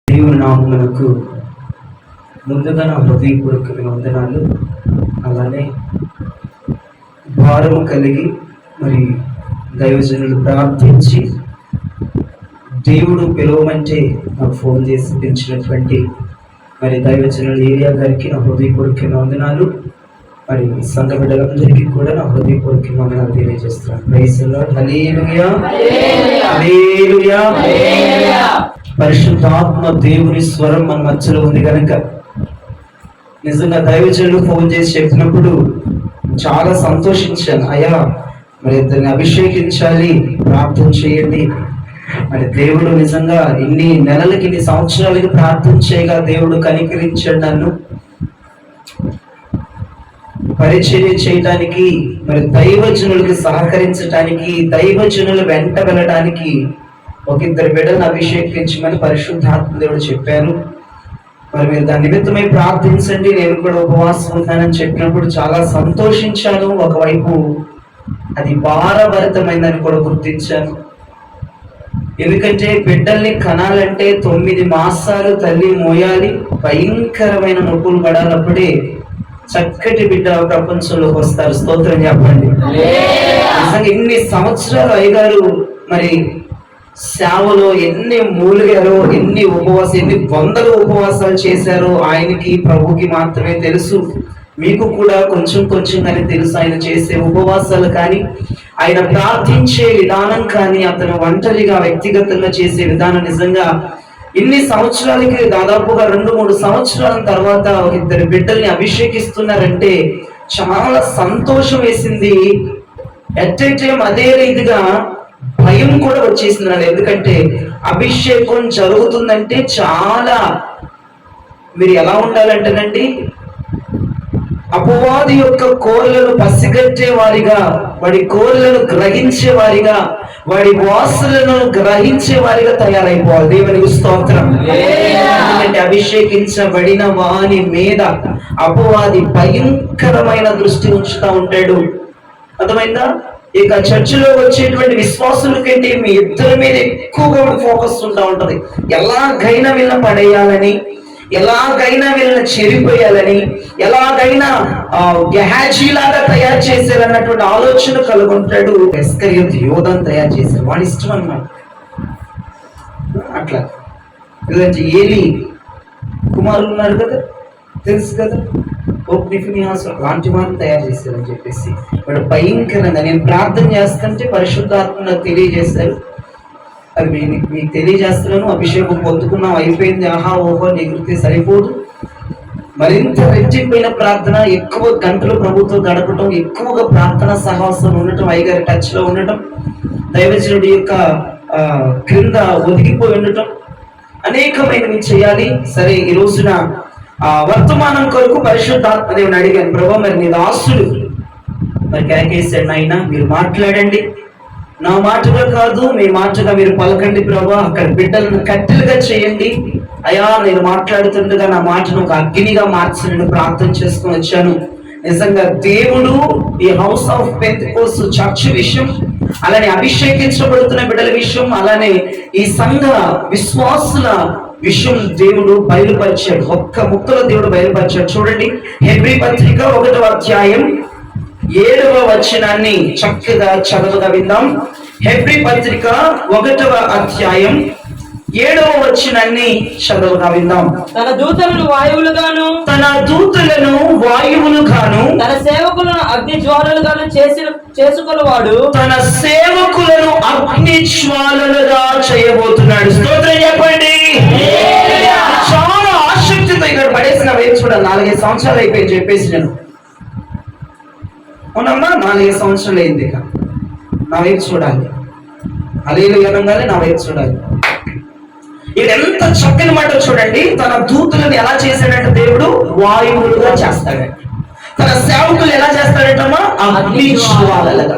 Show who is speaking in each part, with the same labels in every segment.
Speaker 1: దేవుని నామమునకు ముందుగా నా హృదయపూర్వకమైన వందనాలు. అలానే భారము కలిగి మరి దైవజనులు ప్రార్థించి దేవుడు పిలవమంటే నాకు ఫోన్ చేసి పిలిచినటువంటి మరి దైవజనులు ఏరియా గారికి నా హృదయపూర్వకమైన వందనాలు. మరి సంఘ బిడ్డలందరికీ కూడా నా హృదయపూర్వకమైన వందనాలు తెలియజేస్తున్నాను. Praise the lord. Hallelujah, hallelujah. పరిశుద్ధాత్మ దేవుని స్వరం మన మధ్యలో ఉంది కనుక నిజంగా దైవజనులు ఫోన్ చేసి చెప్పినప్పుడు చాలా సంతోషించాను. అయ్యా మరి ఇద్దరిని అభిషేకించాలి, ప్రార్థన చేయండి. మరి దేవుడు నిజంగా ఇన్ని నెలలకి, ఇన్ని సంవత్సరాలకి ప్రార్థన చేయగా దేవుడు కనికరించాడు నన్ను. పరిచర్య చేయడానికి, మరి దైవజనులకి సహకరించడానికి, దైవజనుల వెంట వెళ్ళడానికి ఒక ఇద్దరు బిడ్డలను అభిషేకించమని పరిశుద్ధాత్మ దేవుడు చెప్పారు. మరి మీరు దాని నిమిత్తమై ప్రార్థించండి, నేను కూడా ఉపవాసం ఉంటానని చెప్పినప్పుడు చాలా సంతోషించాను. ఒకవైపు అది భారభరితమైందని కూడా గుర్తించాను. ఎందుకంటే బిడ్డల్ని కనాలంటే 9 మాసాలు తల్లి మోయాలి, భయంకరమైన నొప్పులు పడాలప్పుడే చక్కటి బిడ్డ ప్రపంచంలోకి వస్తారు. స్తోత్రం చెప్పండి. నిజంగా ఇన్ని సంవత్సరాలు అయ్యగారు మరి సేవలో ఎన్ని మూలిగారో, ఎన్ని వందల ఉపవాసాలు చేశారో ఆయనకి, ప్రభుకి మాత్రమే తెలుసు. మీకు కూడా కొంచెం కానీ తెలుసు ఆయన చేసే ఉపవాసాలు కానీ, ఆయన ప్రార్థించే విధానం కానీ, అతను ఒంటరిగా వ్యక్తిగతంగా చేసే విధానం. నిజంగా ఇన్ని సంవత్సరాలకి, దాదాపుగా 2-3 సంవత్సరాల తర్వాత ఒక ఇద్దరు బిడ్డల్ని అభిషేకిస్తున్నారంటే చాలా సంతోషం వేసింది. ఎట్ ఏ టైం అదే రీతిగా భయం కూడా వచ్చేసింది నాకు. ఎందుకంటే అభిషేకం జరుగుతుందంటే చాలా మీరు ఎలా ఉండాలంటేనండి, అపవాది యొక్క కోరలను పసిగట్టే వారిగా, వాడి కోరలను గ్రహించే వారిగా, వాడి వాసులను గ్రహించే వారిగా తయారైపోవాలి. దేవునికి స్తోత్రం. ఎందుకంటే అభిషేకించబడిన వాని మీద అపవాది భయంకరమైన దృష్టి ఉంచుతా ఉంటాడు. అర్థమైందా? ఇక చర్చిలో వచ్చేటువంటి విశ్వాసుల కంటే మీ ఇద్దరి మీద ఎక్కువగా ఫోకస్ ఉంటా ఉంటది. ఎలాగైనా వీళ్ళని పడేయాలని, ఎలాగైనా వీళ్ళని చెరిపోయాలని, ఎలాగైనా గెహాజీలాగా తయారు చేశారన్నటువంటి ఆలోచన కలుగుంటాడు. ఇస్కరియోతు యోధాను తయారు చేశారు, వాడి ఇష్టం అన్నమాట. అట్లా ఎందుకంటే ఏలీ కుమారులు ఉన్నారు కదా, తెలుసు కదా, లాంటి వాడిని తయారు చేశారని చెప్పేసి వాడు భయంకరంగా. నేను ప్రార్థన చేస్తుంటే పరిశుద్ధాత్మ నాకు తెలియజేశారు, అది మీకు తెలియజేస్తున్నాను, అభిషేకం పొందుకున్నాం, అయిపోయింది, ఆహా ఓహో ఎగిరితే సరిపోదు, మరింత రెట్టింపైన ప్రార్థన, ఎక్కువ గంటలు ప్రభుత్వం గడపటం, ఎక్కువగా ప్రార్థన సహవాసం ఉండటం, అయ్యగారి టచ్ లో ఉండటం, దైవజనుడి యొక్క క్రింద ఒదిగిపోయి ఉండటం, అనేకమైనవి చేయాలి. సరే, ఈ రోజున వర్తమానం కొరకు పరిశుద్ధాత్మ దేవుని అడిగాను, ప్రభా మరి నీ దాసుడు మరి కేకేశాడు, అయినా మీరు మాట్లాడండి, నా మాటగా కాదు మీ మాటగా మీరు పలకండి ప్రభా, అక్కడ బిడ్డలను కట్టెలుగా చేయండి. అయ్యా నేను మాట్లాడుతుండగా నా మాటను ఒక అగ్నిగా మార్చి నేను ప్రార్థన చేసుకొని వచ్చాను. నిజంగా దేవుడు ఈ హౌస్ ఆఫ్ పెంతెకోస్తు చర్చ్ విషయం, అలానే అభిషేకించబడుతున్న బిడ్డల విషయం, అలానే ఈ సంఘ విశ్వాసుల విషయం దేవుడు బయలుపరిచాడు. ఒక్క ముక్కలో దేవుడు బయలుపరిచాడు. చూడండి, హెబ్రీ పత్రిక 1వ అధ్యాయం 7వ వచనాన్ని చక్కగా చదవగా విందాం. హెబ్రీ పత్రిక 1వ అధ్యాయం 7వ వచనాన్ని చదవగా విందాం.
Speaker 2: తన దూతలను వాయువులుగాను, తన సేవకులను అగ్ని జ్వాలలుగాను చేసుకున్నవాడు
Speaker 1: తన సేవకులను అగ్ని జ్వాలలుగా చేయబోతున్నాడు. స్తోత్రం చెప్పండి. చాలా ఆసక్తితో ఇక్కడ పడేసిన వైపు చూడాలి. 4-5 సంవత్సరాలు అయిపోయింది చెప్పేసి నేను అవునమ్మా, 4-5 సంవత్సరాలు అయింది. ఇక నా వైపు చూడాలి, హల్లెలూయా అనగానే నా వైపు చూడాలి. ఇది ఎంత చక్కని మాట చూడండి. తన దూతలను ఎలా చేశాడంటే దేవుడు వాయువులుగా చేస్తాడంట. తన సేవకులు ఎలా చేస్తాడంటమ్మా, అగ్ని జ్వాలలుగా.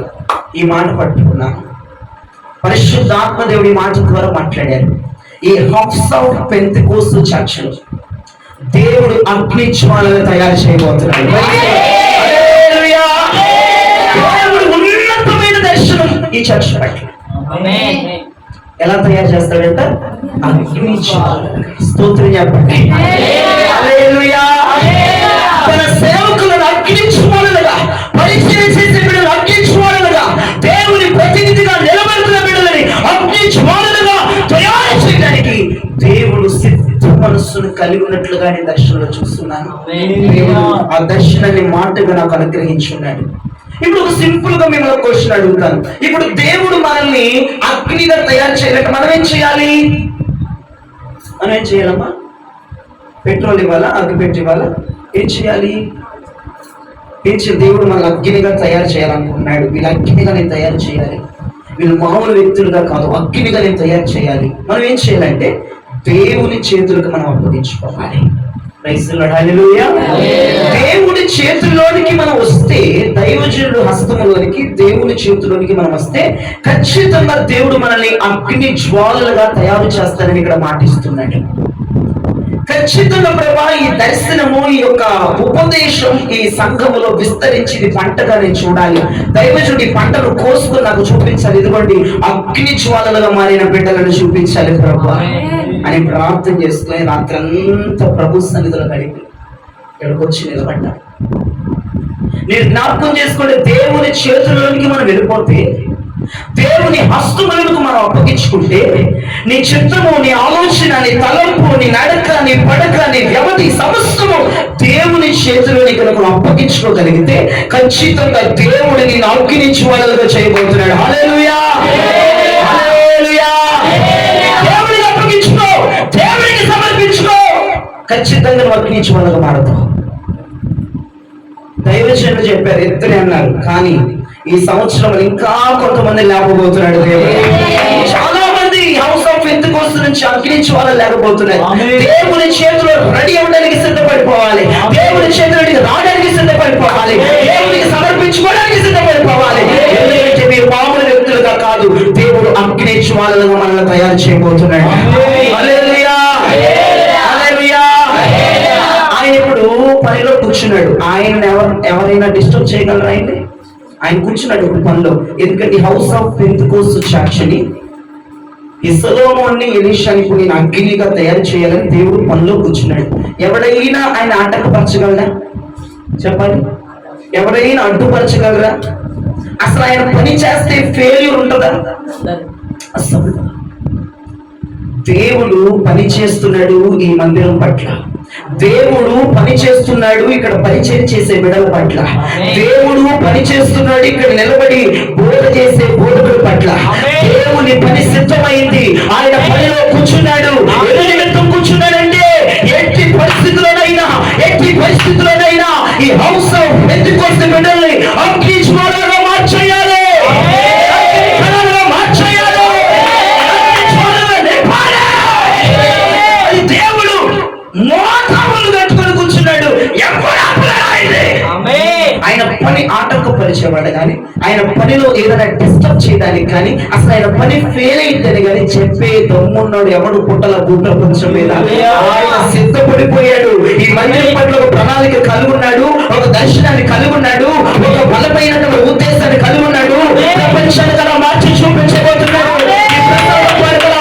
Speaker 1: ఈ మాట పట్టుకున్నాను. పరిశుద్ధాత్మ దేవుడి మాట ద్వారా మాట్లాడారు. ఈ హౌస్ ఆఫ్ పెంతెకోస్తు చర్చ్లో దేవుడు అగ్ని జ్వాలను తయారు చేయబోతున్నాడు. దేవుడు ఉన్నతమైన దర్శనం ఈ చర్చ్ పట్ల. ఎలా తయారు చేస్తాడంట? అగ్ని జ్వాలలుగా. స్తోత్రం చెప్పండి. హల్లెలూయా. తన సేవకులను అగ్ని జ్వాలలుగా, పరిచయం చేసే బిడ్డలు అగ్ని జ్వాలలుగా, దేవుని ప్రతినిధిగా నిలబడుతున్న బిడ్డలని అగ్ని జ్వాలలుగా తయారు చేయడానికి దేవుడు సిద్ధ మనస్సును కలిగి ఉన్నట్లుగా నేను దర్శనంలో చూస్తున్నాను. దేవుడు ఆ దర్శనాన్ని మాటగా నాకు అనుగ్రహించున్నాడు. ఇప్పుడు ఒక సింపుల్ గా మేము క్వశ్చన్ అడుగుతాను. ఇప్పుడు దేవుడు మనల్ని అగ్నిగా తయారు చేయాలంటే మనం ఏం చేయాలి? మనం ఏం చేయాలమ్మా? పెట్రోల్ ఇవ్వాలా? అగ్గి పెట్టి ఇవ్వాలా? ఏం చేయాలి? దేవుడు మనల్ని అగ్నిగా తయారు చేయాలనుకున్నాడు. వీళ్ళు అగ్నిగా నేను తయారు చేయాలి, వీళ్ళు మామూలు వ్యక్తులుగా కాదు, అగ్నిగా నేను తయారు చేయాలి. మనం ఏం చేయాలంటే దేవుని చేతులకు మనం అప్పగించుకోవాలి. హల్లెలూయా. దేవుడి చేతుల్లోనికి మనం వస్తే, దైవజనుడు హస్తములోనికి, దేవుని చేతుల్లోనికి మనం వస్తే ఖచ్చితంగా దేవుడు మనల్ని అగ్ని జ్వాలలుగా తయారు చేస్తారని ఇక్కడ మాటిస్తున్నాడు. ఖచ్చితంగా ప్రభా, ఈ దర్శనము, ఈ యొక్క ఉపదేశం ఈ సంఘములో విస్తరించి ఇది పంటగా నేను చూడాలి. దైవజుడి పంటను కోసుకుని నాకు చూపించాలి. ఇదిగోండి అగ్ని జ్వాలలుగా మారిన బిడ్డలను చూపించాలి ప్రభా అని ప్రార్థన చేసుకుని రాత్రంతా ప్రభు సన్నిధిలో గడిపి ఇక్కడికి వచ్చి నిలబడ్డా. నేను జ్ఞాపకం చేసుకుంటే దేవుని చేతుల్లోనికి మనం వెళ్ళిపోతే, దేవుని హస్తములకు మనం అప్పగించుకుంటే, నీ చిత్తము, నీ ఆలోచన, నీ తలంపు, నీ నడక, నీ పడక, నీ వ్యవధి సమస్తము దేవుని చేతుల్లోని కనుక అప్పగించుకోగలిగితే ఖచ్చితంగా దేవుడిని నేను అగ్ని జ్వాలలుగా చేయబోతున్నాడు. హల్లెలూయా. హల్లెలూయా. దేవుడికి అప్పగించుకో, దేవుడికి సమర్పించుకో, ఖచ్చితంగా నువ్వు అగ్ని జ్వాలగా మారుతావు. దైవజనులు చెప్పారు, ఇద్దరే అన్నారు, కానీ ఈ సంవత్సరం ఇంకా కొంతమంది లేకపోతున్నాడు దేవుడు. చాలా మంది హౌస్ ఆఫ్ పెంతెకోస్తు నుంచి అగ్ని జ్వాలలు లేకపోతున్నారు. దేవుని చేతిలో రెడీ అవ్వడానికి సిద్ధపడిపోవాలి, దేవుని చేతిలోకి రావడానికి సిద్ధపడిపోవాలి, దేవునికి సమర్పించుకోవడానికి సిద్ధపడిపోవాలి. ఎందుకంటే మీరు మామూలు వ్యక్తులుగా కాదు, దేవుడు అగ్ని జ్వాలలుగా మనల్ని తయారు చేయబోతున్నాడు. హల్లెలూయా. హల్లెలూయా. ఆయన ఇప్పుడు పనిలో కూర్చున్నాడు. ఆయన ఎవరైనా డిస్టర్బ్ చేయగలరా? ఆయన కూర్చున్నాడు ఇప్పుడు పనిలో. ఎందుకంటే హౌస్ ఆఫ్ పెంతెకోస్తు చర్చిని, ఈ సొలొమోన్ని, ఎలీషాని ఇప్పుడు నేను అగ్నిగా తయారు చేయాలని దేవుడు పనిలో కూర్చున్నాడు. ఎవరైనా ఆయన ఆటంకపరచగలరా? చెప్పండి. ఎవరైనా అడ్డుపరచగలరా? అసలు ఆయన పని చేస్తే ఫెయిల్యూర్ ఉంటుందా? అసలు దేవుడు పని చేస్తున్నాడు ఈ మందిరం పట్ల, దేవుడు పని చేస్తున్నాడు ఇక్కడ పరిచయం చేసే బిడ్డల పట్ల, దేవుడు పని చేస్తున్నాడు ఇక్కడ నిలబడి బోధ చేసే బోధకుల పట్ల. దేవుని పని సిద్ధమైంది, ఆయన పనిలో కూర్చున్నాడు. ఎవరి నిమిత్తం కూర్చున్నాడంటే, ఎట్టి పరిస్థితుల్లోనైనా ఈ హౌస్ ఆఫ్ పెంతెకోస్తు బిడ్డల్ని అగ్ని జ్వాలలుగా మార్చేయాలి. దేవుడు మోతాములు కట్టుకొని కూర్చున్నాడు. ఆయన పని ఆటంకపరిచేవాడు కానీ, ఆయన పనిలో ఏదైనా డిస్టర్బ్ చేయడానికి కానీ, అసలు ఆయన పని ఫెయిల్ అయిందని కానీ చెప్పే దమ్మున్నాడు ఎవడు? పుట్టల గుట్ట కొంచెం మీద ఆయన సిద్ధపడిపోయాడు. ఈ మందిరం పట్ల ఒక ప్రణాళిక కలిగి ఉన్నాడు, ఒక దర్శనాన్ని కలిగి ఉన్నాడు, ఒక బలమైనటువంటి ఉద్దేశాన్ని కలిగి ఉన్నాడు. ప్రపంచాన్ని కలా మార్చి చూపించబోతున్నాడు,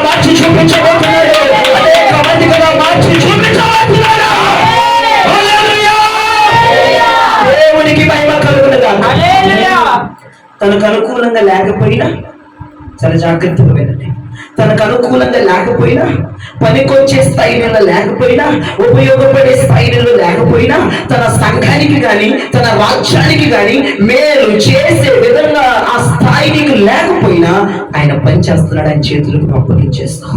Speaker 1: మార్చి చూపించబోతున్నాడు, అనేక మంది కలా మార్చి చూపించబోతున్నాడు. దేవునికి మహిమ కలుగునుగా. తనకు అనుకూలంగా లేకపోయినా, చాలా జాగ్రత్తగా వినండి, తనకు అనుకూలంగా లేకపోయినా, పనికొచ్చే స్థాయిలో లేకపోయినా, ఉపయోగపడే స్థాయిలో లేకపోయినా, తన సంఘానికి కానీ తన రాజ్యానికి కానీ మేలు చేసే విధంగా ఆ స్థాయికి లేకపోయినా ఆయన పని చేస్తున్నాడు. ఆయన చేతులకు అప్పగించేస్తాం.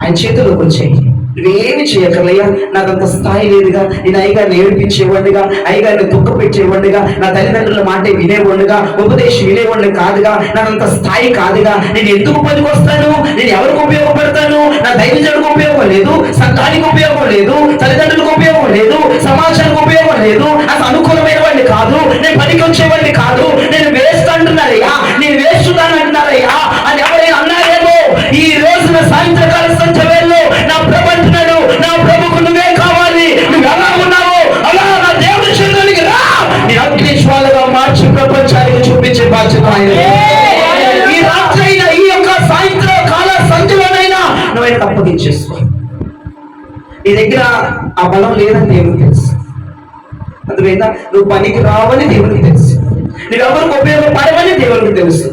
Speaker 1: ఆయన చేతుల్లోకి వచ్చాయి. నువ్వేమి చేయకలయ్యా, నాకంత స్థాయి లేదుగా, నేను అయ్యగారిని ఏడిపించేవాడిగా, అయ్యగారిని దుఃఖ పెట్టేవాడిగా, నా తల్లిదండ్రుల మాట వినేవాడిగా, ఉపదేశం వినేవాడిని కాదుగా, నాకంత స్థాయి కాదుగా, నేను ఎందుకు పనికి వస్తాను? నేను ఎవరికి ఉపయోగపడతాను? నా దైవజనుడికి ఉపయోగం లేదు, సంఘానికి ఉపయోగం లేదు, తల్లిదండ్రులకు ఉపయోగం లేదు, సమాజానికి ఉపయోగం లేదు, అసలు అనుకూలమైన వాడిని కాదు, నేను పనికి వచ్చేవాడిని కాదు, నేను వేస్ట్ అంటున్నారయ్యా, నేను వేస్తున్నాను అంటున్నారయ్యా అని ఎవరైనా అన్నారేమో, ఈ రోజున సాయంత్రకాల సంధ్య వేళలో నా ప్రభు అంటున్నాడు, నా ప్రభుకు నువ్వే కావాలి, నువ్వు ఎలా ఉన్నావో అలా నా దేవుడి చేతులకి రా, నేను అగ్ని జ్వాలగా మార్చి ప్రపంచానికి చూపించే బాధ్యత ఆయన. ఈ రాత్రి ఈ యొక్క సాయంత్రం చేసుకో. నీ దగ్గర ఆ బలం లేదని దేవునికి తెలుసు. అర్థమైందా? నువ్వు పనికి రావని దేవునికి తెలుసు. నువ్వెవరికి ఉపయోగపడవని దేవునికి తెలుసు.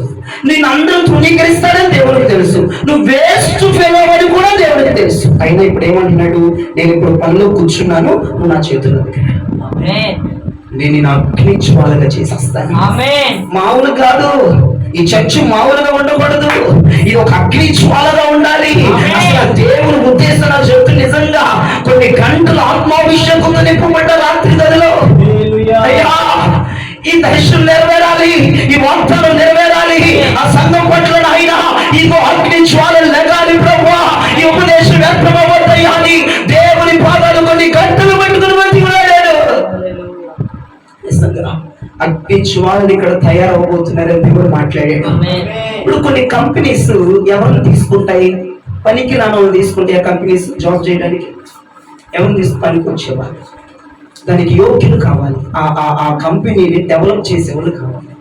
Speaker 1: నేను అందరూ తృణీకరిస్తాడని దేవునికి తెలుసు. నువ్వు వేస్ట్ ఫెలో అని కూడా దేవునికి తెలుసు. అయినా ఇప్పుడు ఏమంటున్నాడు? నేను ఇప్పుడు పనిలో కూర్చున్నాను, నువ్వు నా చేతుల్లో నేను నా అగ్ని జ్వాలగా చేసేస్తాను. మామూలు కాదు, ఈ చర్చ్ మామూలుగా ఉండకూడదు. ఇది ఒక అగ్ని జ్వాలగా ఉండాలి. అసలు దేవుని ఉద్దేశం నా చెప్తూ నిజంగా కొన్ని గంటలు ఆత్మాభిషేకంతో నింపబడ్డ రాత్రి గదిలో అయ్యా ఈ దర్శనం నెరవేరాలి, ఈ వాగ్దానం నెరవేరాలి. ఆ సంఘం పట్ల ఆయన ఇంకో అగ్ని జ్వాలలు లెగాలి ప్రభువా. ఈ ఉపదేశం వ్యర్థమవుతాయా అని దేవుని పాదాలు కొన్ని గంటలు పట్టుకుని బతికున్నాడు. అగ్ని జ్వాలలు ఇక్కడ తయారవబోతున్నారని దేవుడు మాట్లాడాడు. ఇప్పుడు కొన్ని కంపెనీస్ ఎవరిని తీసుకుంటాయి? పనికి రాని తీసుకుంటే ఆ కంపెనీస్ జాబ్ చేయడానికి ఎవరిని పనికి వచ్చేవాళ్ళు? దానికి యోగ్యులు కావాలి. ఆ కంపెనీని డెవలప్ చేసేవాళ్ళు కావాలి,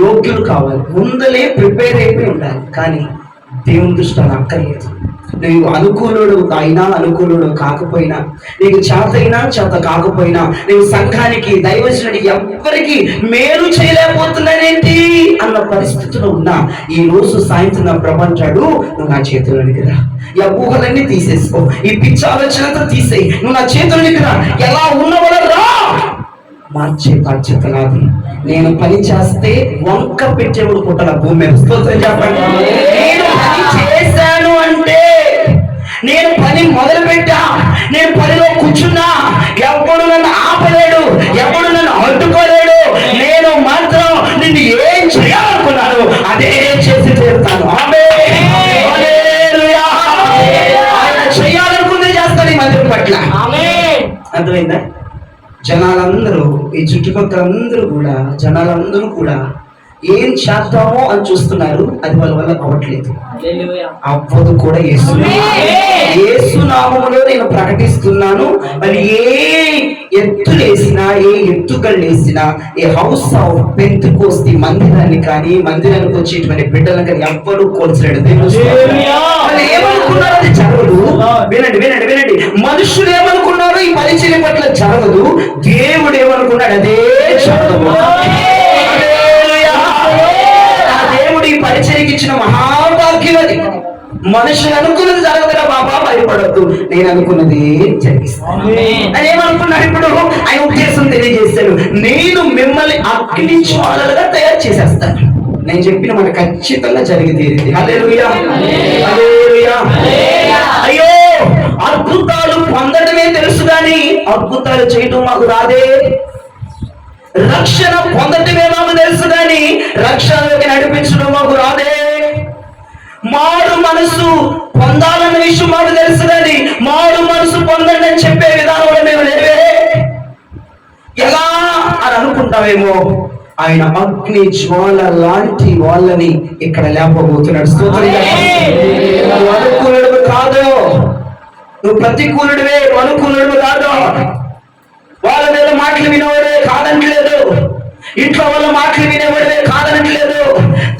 Speaker 1: యోగ్యులు కావాలి. ముందలే ప్రిపేర్ అయిపోయి ఉండాలి. కానీ దేవుని దృష్టి అలా అక్కర్లేదు. నువ్వు అనుకూలుడు అయినా అనుకూలుడు కాకపోయినా, నీకు చేత అయినా చేత కాకపోయినా, నువ్వు సంఘానికి దైవజనుడికి ఎవ్వరికి మేలు చేయలేకపోతున్నానేంటి అన్న పరిస్థితిలో ఉన్నా ఈ రోజు సాయంత్రం నా ప్రపంచాడు, నువ్వు నా చేతుల్లోనికి రా. ఈ అపోహలన్నీ తీసేసుకో, ఈ పిచ్చి ఆలోచనతో తీసేయి. నువ్వు నా చేతుల్లోనికి రా. ఎలా ఉన్నవాడు రా, మార్చే బాధ్యత నాది. నేను పని చేస్తే వంక పెట్టేవాడు పుట్టాల భూమి మీద. స్తోత్రం చెప్పండి. నేను పని చేశాను అంటే, నేను పని మొదలు పెట్టా, నేను పనిలో కూర్చున్నా, ఎప్పుడు నన్ను ఆపలేడు, ఎప్పుడు నన్ను అడ్డుకోలేడు. నేను మాత్రం నిన్ను ఏం చేయాలనుకున్నాను అదే చేసి తీరుతాను. ఆయన చేయాలనుకుందే చేస్తాను ఈ మందిరం పట్ల. అర్థమైందా? జనాలందరూ, ఈ చుట్టుపక్కల జనాలందరూ కూడా ఏం చేద్దామో అని చూస్తున్నారు. అది వాళ్ళ వల్ల అవ్వట్లేదు, అవ్వదు కూడా. యేసునామములో నేను ప్రకటిస్తున్నాను. మరి ఏ ఎత్తులేసినా, ఏ ఎత్తుకళ్ళేసినా, ఏ హౌస్ ఆఫ్ పెంతెకోస్తు మందిరాన్ని కానీ, మందిరానికి వచ్చేటువంటి బిడ్డలను కానీ ఎవ్వరూ కోల్చలేడు. ఏమనుకున్నారు అది జరగదు. వినండి వినండి వినండి. మనుషులు ఏమనుకున్నారు ఈ పరిచర్య పట్ల జరగదు. దేవుడు ఏమనుకున్నాడు అదే జరగదు. దేవుడు ఈ పరిచర్యకి ఇచ్చిన మహాభాగ్యం అది. మనుషులు అనుకున్నది జరగదురా బాబా, భయపడద్దు, నేను అనుకున్నది జరిగిస్తాను అని ఏమనుకున్నాడు? ఇప్పుడు ఆయన ఉద్దేశం తెలియజేశాడు. నేను మిమ్మల్ని అగ్ని జ్వాలలుగా తయారు చేసేస్తాను. నేను చెప్పిన మాట ఖచ్చితంగా జరిగి తీరింది. హల్లెలూయా, హల్లెలూయా. అయ్యో, అద్భుతాలు పొందడమే తెలుసు కానీ అద్భుతాలు చేయడం మాకు రాదే. రక్షణ పొందటమే మాకు తెలుసు కానీ రక్షణలోకి నడిపించడం మాకు రాదే. మారు మనసు పొందాలన్న విషయం మాకు తెలుసు కానీ మారు మనసు పొందండి అని చెప్పే విధానంలో మేము లేవే. ఎలా అని అనుకుంటామేమో. ఆయన అగ్ని జ్వాల లాంటి వాళ్ళని ఇక్కడ లేపబోతున్నాడు. స్తోత్రం. నువ్వు అనుకూలుడు కాదు, నువ్వు ప్రతికూలుడివే, అనుకూలుడు కాదు. వాళ్ళ మీద మాటలు వినేవాడే కాదనట్లేదు, ఇంట్లో వాళ్ళ మాటలు వినేవాడివే కాదనట్లేదు,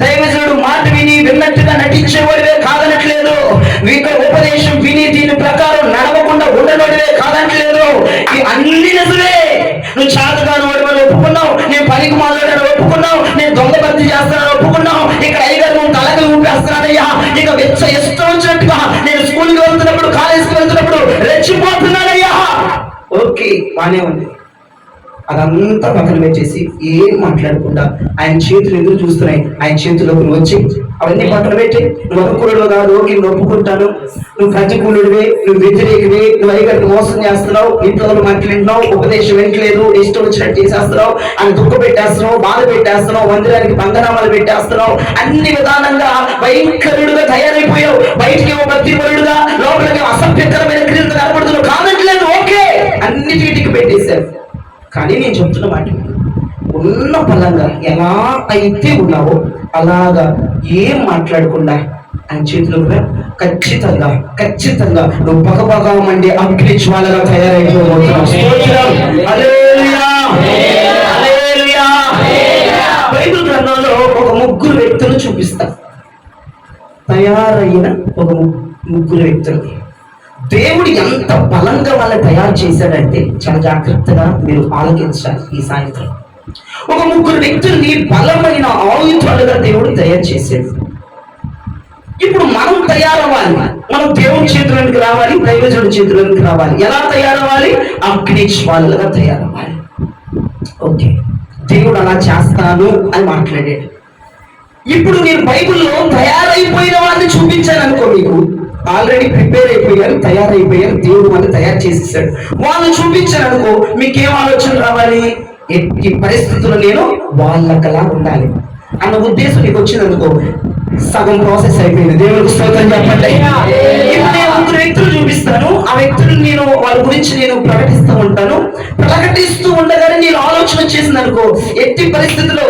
Speaker 1: దైవజనుడు మాట విన్నట్టుగా నటించేవాడివే కాదనట్లేదు, ఇక్కడ ఉపదేశం విని దీని ప్రకారం నడవకుండా ఉండనోడివే కాదనట్లేదు. ఈ అన్ని నిజమే. నువ్వు చేతగాను వాడి ఒప్పుకున్నావు, నేను పనికి మాట్లాడాను ఒప్పుకున్నావు, నేను దొంగ భర్తీ చేస్తానని ఒప్పుకున్నావు. ఇక్కడ అయ్యగారు నువ్వు తలకి ఊపేస్తున్నానయ్యా, ఇక ఇష్టం వచ్చినట్టుగా నేను స్కూల్కి వెళ్తున్నప్పుడు, కాలేజీకి వెళ్తున్నప్పుడు రెచ్చిపోతున్నానయ్యా. ఓకే, బానే ఉంది. అదంతా పక్కన పెట్టేసి ఏం మాట్లాడకుండా ఆయన చేతులు ఎదురు చూస్తున్నాయి. ఆయన చేతుల్లోకి నువ్వు వచ్చి అవన్నీ పక్కన పెట్టి, నువ్వు అనుకూలుడు కాదు, ఓకే నేను ఒప్పుకుంటాను, నువ్వు ప్రతికూలుడివే, నువ్వు వ్యతిరేకవే, నువ్వు అయ్యగారికి మోసం చేస్తున్నావు, ఇంట్లో మాట్లాడినావు, ఉపదేశం వెంటలేదు, ఇష్టం వచ్చినట్టు చేసేస్తున్నావు, ఆయన దుఃఖ పెట్టేస్తున్నావు, బాధ పెట్టేస్తున్నావు, మందిరానికి బంధనామాలు పెట్టేస్తున్నావు, అన్ని విధానంగా భయంకరుడుగా తయారైపోయావు. బయటికి భక్తిపరుడుగా, లోపలికి అసభ్యకరమైన క్రియలు కనపడుతున్నావు కాదట్లేదు. ఓకే, అన్నిటికి పెట్టేశారు. కానీ నేను చెప్తున్న మాట ఉన్న పలంగా ఎలా అయితే ఉన్నావో అలాగా ఏం మాట్లాడకుండా ఆయన చేతిలో కూడా ఖచ్చితంగా ఖచ్చితంగా నువ్వు పగపగా మండి అగ్ని జ్వాలగా తయారైపోతున్నావు. బైబిల్ గ్రంథంలో ఒక ముగ్గురు వ్యక్తులు చూపిస్తా. తయారైన ఒక ముగ్గురు వ్యక్తులు. దేవుడు ఎంత బలంగా వాళ్ళని తయారు చేశాడంటే చాలా జాగ్రత్తగా మీరు ఆలోచించాలి. ఈ సాయంత్రం ఒక ముగ్గురు వ్యక్తుల్ని బలమైన ఆయుధాలుగా దేవుడు తయారు చేశాడు. ఇప్పుడు మనం తయారవ్వాలి. మనం దేవుని చేతులకు రావాలి, దైవజనుడి చేతులకు రావాలి. ఎలా తయారవ్వాలి? అగ్ని జ్వాలలుగా తయారవ్వాలి. ఓకే, దేవుడు అలా చేస్తాను అని మాట్లాడాడు. ఇప్పుడు నేను బైబిల్లో తయారైపోయిన వాళ్ళని చూపించాను అనుకో, మీకు ఆల్రెడీ ప్రిపేర్ అయిపోయారు, తయారైపోయారు, దేవుడు వాళ్ళని తయారు చేసేసాడు. వాళ్ళని చూపించాను అనుకో, మీకేం ఆలోచన రావాలి? ఎట్టి పరిస్థితుల్లో నేను వాళ్ళకలా ఉండాలి అన్న ఉద్దేశం నీకు వచ్చింది అనుకో, సగం ప్రాసెస్ అయిపోయింది. దేవుడికి స్తోత్రం చెప్పండి. ఇప్పుడు నేను ముగ్గురు వ్యక్తులు చూపిస్తాను. ఆ వ్యక్తులు నేను వాళ్ళ గురించి నేను ప్రకటిస్తూ ఉంటాను. ప్రకటిస్తూ ఉండగానే నేను ఆలోచన వచ్చేసింది అనుకో, ఎట్టి పరిస్థితుల్లో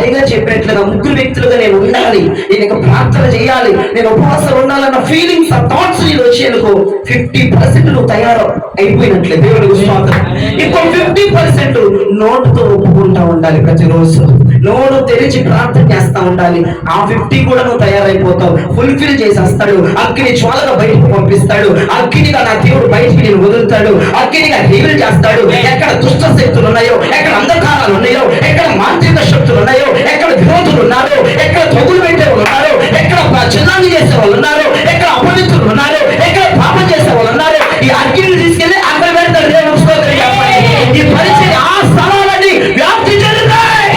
Speaker 1: అయిగా చెప్పినట్లుగా ముగ్గురు వ్యక్తులుగా నేను ఉండాలి, నేను ఇక ప్రార్థన చేయాలి, నేను ఉపవాసం ఉండాలన్న ఫీలింగ్స్, ఆ థాట్స్ నేను వచ్చేందుకు 50% నువ్వు తయారు అయిపోయినట్లే. దేవుడికి స్తోత్రం. ఇంకో 50% నోటుతో ఒప్పుకుంటా ఉండాలి. ప్రతిరోజు నోరు తెరిచి ప్రార్థన చేస్తా ఉండాలి. ఆ 50 కూడా నువ్వు తయారైపోతావు. ఫుల్ఫిల్ చేసేస్తాడు. అగ్ని జ్వాలగా బయటకు పంపిస్తాడు. అగ్నిగా నా దేవుడు బయటికి నేను వదులుతాడు. అగ్నిగా హీల్ చేస్తాడు. ఎక్కడ దుష్ట శక్తులు ఉన్నాయో, ఎక్కడ అంధకారాలు ఉన్నాయో, ఎక్కడ మాంత్రిక శక్తులు ఉన్నాయో, ఎక్కడ విరోధులు ఉన్నారో, ఎక్కడ తగులు పెట్టే వాళ్ళు ఉన్నారో, ఎక్కడ చిన్నాన్ని చేసే వాళ్ళు ఉన్నారో, ఎక్కడ అపవిత్రులు ఉన్నారో, ఎక్కడ పాపం చేసే వాళ్ళు ఉన్నారో, ఈ అగ్నిని తీసుకెళ్లి అక్కడ పెడతాడు. దేవుడు స్తోత్రం చెప్పండి. ఈ పరిచయం ఆ స్థలాలన్నీ వ్యాప్తి చెందుతాయి.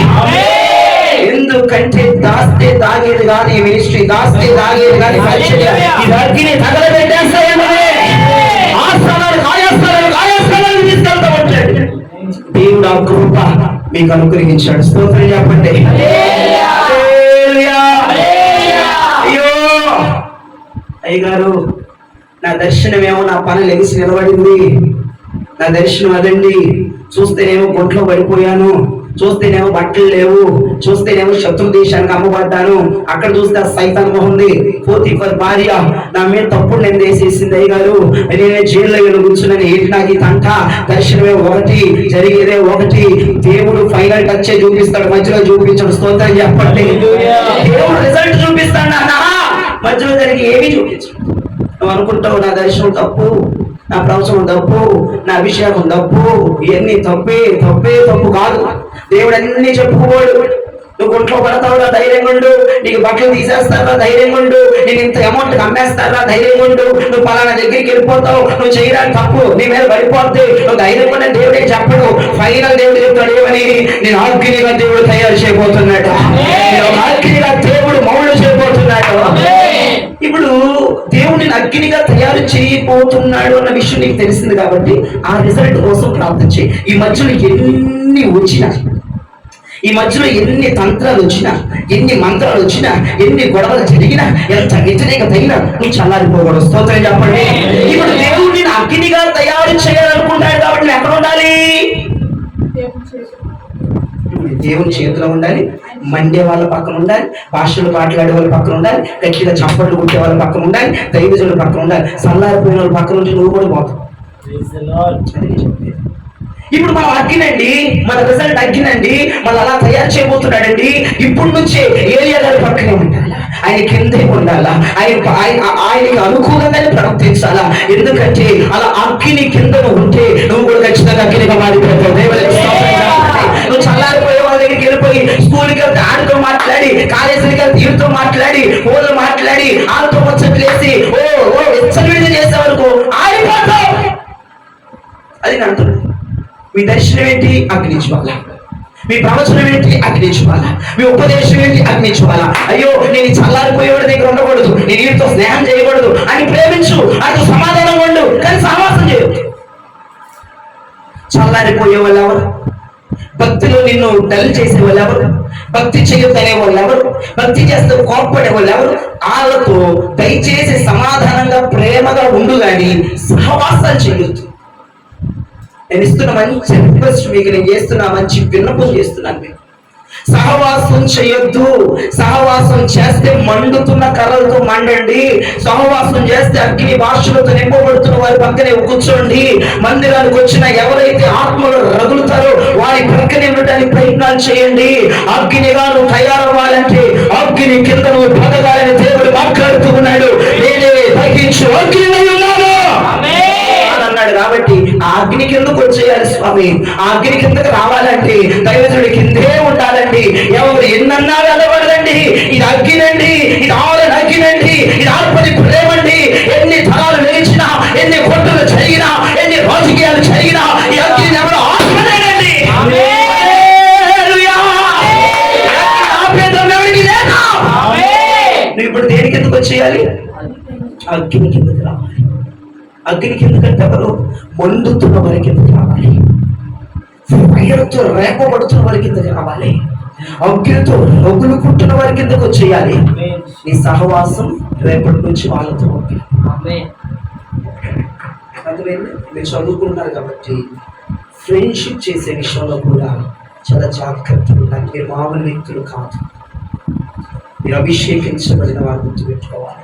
Speaker 1: ఎందుకంటే దాస్తే తాగేది కాదు ఈ మినిస్ట్రీ, దాస్తే తాగేది కాదు పరిచయం. ఈ అగ్ని తగలబెట్టేస్తాయన్నదే ఆ స్థలాలు కాయస్థలాలు తీసుకెళ్తా ఉంటాడు. దేవుడు ఆ కృప మీకు అనుగ్రహించాడు. స్తోత్రం చెప్పండి. అయ్యో అయ్యగారు, నా దర్శనమేమో నా పని లెగిసి నిలబడింది. నా దర్శనం అదండి. చూస్తేనేమో గుంట్లో పడిపోయాను, చూస్తేనేమో బట్టలు లేవు, చూస్తేనేమో శత్రు దేశానికి అమ్మబడ్డాను. అక్కడ చూస్తే ఆ సైతాన్ ఉంది, పోతీఫర్ భార్య నా మీద తప్పుడు నిందేసేసింది. అయ్యగారు, నేనే జైల్లో కూర్చున్నాను. ఏంటి నాకు ఈ తంట? దర్శనమే ఒకటి, జరిగేదే ఒకటి. దేవుడు ఫైనల్ టచ్ చూపిస్తాడు, మధ్యలో చూపించాడు. స్తోత్రం చెప్పండి. దేవుడు రిజల్ట్ చూపిస్తాడు నాన్న, మధ్యలో జరిగి ఏమీ చూపించు. నువ్వు అనుకుంటావు నా దర్శనం తప్పు, నా ప్రవచనం తప్పు, నా అభిషేకం తప్పు, ఇవన్నీ తప్పు కాదు. దేవుడు అన్ని చెప్పుకోడు. నువ్వు గుంట్లో పడతావురా, ధైర్యంగా ఉండు. నీకు బట్టలు తీసేస్తారా, ధైర్యంగా ఉండు. నేను ఇంత అమౌంట్ అమ్మేస్తారా, ధైర్యంగా ఉండు. నువ్వు పలానా దగ్గరికి వెళ్ళిపోతావు, నువ్వు చేయడానికి తప్పు నీ మీద పడిపోద్ది, నువ్వు ధైర్యంగా ఉండే దేవుడే చెప్పడు. ఫైనల్ దేవుడు చెప్తాడు ఏమని? నేను ఆగ్నిగా దేవుడు తయారు చేయబోతున్నాడు, ఆగ్నిగా దేవుడు మౌళ్ళు చేయబోతున్నాడు. ఇప్పుడు దేవుడిని అగ్నిగా తయారు చేయబోతున్నాడు అన్న విషయం నీకు తెలిసింది కాబట్టి ఆ రిజల్ట్ కోసం ప్రార్థన చేయి. ఈ మధ్యలో ఎన్ని వచ్చినా, ఈ మధ్యలో ఎన్ని తంత్రాలు వచ్చినా, ఎన్ని మంత్రాలు వచ్చినా, ఎన్ని గొడవలు జరిగినా, ఎంత వ్యతిరేకత అయినా నువ్వు చల్లారిపోకూడదు. స్తోత్రం చెప్పండి. ఇప్పుడు దేవుడిని అగ్నిగా తయారు చేయాలనుకుంటాడు కాబట్టి నువ్వు ఎక్కడ ఉండాలి? దేవుని చేతిలో ఉండాలి. మండే వాళ్ళ పక్కన ఉండాలి, భాషలు మాట్లాడే వాళ్ళ పక్కన ఉండాలి, గట్టిగా చప్పట్లు కొట్టే వాళ్ళ పక్కన ఉండాలి, దైవజనుల పక్కన ఉండాలి. సల్లారిపోయిన వాళ్ళ పక్కన నుంచి నువ్వు కూడా పోతావు. ఇప్పుడు మనం అగ్గినండి, మన రిజల్ట్ అగ్గినండి, మన అలా తయారు చేయబోతున్నాడండి. ఇప్పుడు నుంచే ఏలియా గారి పక్కనే ఉండాలి, ఆయన కిందే ఉండాలా, ఆయనకి అనుకూలంగానే ప్రవర్తించాలా. ఎందుకంటే అలా అగ్ని కింద ఉంటే నువ్వు కూడా ఖచ్చితంగా అగ్నిగా మారిపోతావు. నువ్వు చల్లారిపోయే వాళ్ళ దగ్గరికి వెళ్ళిపోయి స్కూల్కి వెళ్తే ఆడితో మాట్లాడి, కాలేజీకి వెళ్తే వీరితో మాట్లాడి, ఓళ్ళు మాట్లాడి వాళ్ళతో ముచ్చట్లేసి విచ్చలవిడిగా చేసే వరకు ఆడిపోతావు. అది నా అంటున్నాను. మీ దర్శనం ఏంటి? అగ్నించుకోవాల. మీ ప్రవచనం ఏంటి? అగ్నించుకోవాలా. మీ ఉపదేశం ఏంటి? అగ్నించుకోవాలా. అయ్యో నేను చల్లారిపోయేవాడి దగ్గర ఉండకూడదు, నేను వీరితో స్నేహం చేయకూడదు అని ప్రేమించు, అది సమాధానం ఉండు, కానీ సహవాసం చేయదు. చల్లారిపోయే వాళ్ళు ఎవరు? భక్తిలో నిన్ను డల్ చేసే వాళ్ళు ఎవరు? భక్తి చేయొద్దనే వాళ్ళు ఎవరు? భక్తి చేస్తే కోప్పడే వాళ్ళు ఎవరు? వాళ్ళతో దయచేసి సమాధానంగా ప్రేమగా ఉండు, కానీ సహవాసాలు చేయొద్దు. నేను ఇస్తున్న మంచి రిక్వెస్ట్ మీకు, నేను చేస్తున్నా మంచి విన్నపం చేస్తున్నాను మీకు. సహవాసం చేయొద్దు. సహవాసం చేస్తే మండుతున్న కర్రలతో మండండి. సహవాసం చేస్తే అగ్ని భాషలతో నింపబడుతున్న వారి పక్కనే కూర్చోండి. మందిరానికి వచ్చిన ఎవరైతే ఆత్మలు రగులుతారో వారి పక్కనే ఉండడానికి ప్రయత్నాలు చేయండి. అగ్నిగా నువ్వు తయారవ్వాలంటే అగ్ని కింద నువ్వు బతకాలని దేవుడు మాట్లాడుతూ ఉన్నాడు. నేనే తగ్గించు అగ్ని ఉన్నాను. అగ్ని కిందకు వచ్చేయాలి స్వామి. ఆ అగ్ని కిందకు రావాలంటే దైవజుడి కిందే ఉండాలండి. ఎవరు ఎన్నన్నా వెళ్ళకూడదండి. ఇది అగ్గినండి, ఇది ఆవుల అగ్గినండి, ఇది ఆత్మని ప్రేమండి. ఎన్ని తరాలు లేచినా, ఎన్ని కొట్టులు జరిగినా, ఎన్ని రాజకీయాలు జరిగినా ఈ అగ్ని ఎవరు ఆత్మనేనండి. నువ్వు ఇప్పుడు దేని కిందకు వచ్చేయాలి? అగ్ని కిందకు రావాలి. అగ్ని కిందకంటే ఎవరు? మండుతున్న వారి కిందకి రావాలి. ఫైర్తో రేపబడుతున్న వారి కిందకి రావాలి. అగ్నితో రగులుకుంటున్న వారి కిందకు వచ్చేయాలి. నీ సహవాసం రేపటి నుంచి వాళ్ళతో అర్థమైంది? మీరు చదువుకుంటున్నారు కాబట్టి ఫ్రెండ్షిప్ చేసే విషయంలో కూడా చాలా జాగ్రత్తగా ఉండాలి. మీరు మామూలు వ్యక్తులు కాదు. మీరు అభిషేకించబడిన వారు గుర్తుపెట్టుకోవాలి.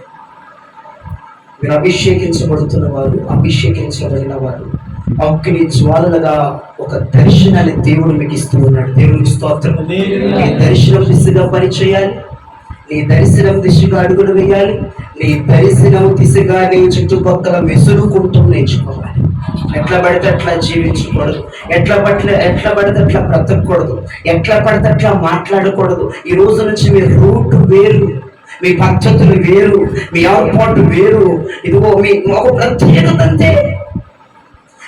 Speaker 1: మీరు అభిషేకించబడుతున్న వారు, అభిషేకించబడిన వారు అగ్ని జ్వాలలుగా ఒక దర్శనాన్ని దేవుడు మీకు ఇస్తూ ఉన్నాడు. దేవునికి స్తోత్రం. నీ దర్శనం దిశగా పని చేయాలి. నీ దర్శనం దిశగా అడుగులు వేయాలి. నీ దర్శనం దిశగా నీ చుట్టుపక్కల మెసులుకుంటూ నేర్చుకోవాలి. ఎట్లా పడితే అట్లా జీవించకూడదు. ఎట్లా పడితే అట్లా బ్రతకూడదు. ఎట్లా పడితే అట్లా మాట్లాడకూడదు. ఈ రోజు నుంచి మీ రూట్ వేరు, మీ పద్ధతులు వేరు, మీ ఏర్పాటు వేరు. ఇదిగో మీ ఒక ప్రత్యేకత అంతే.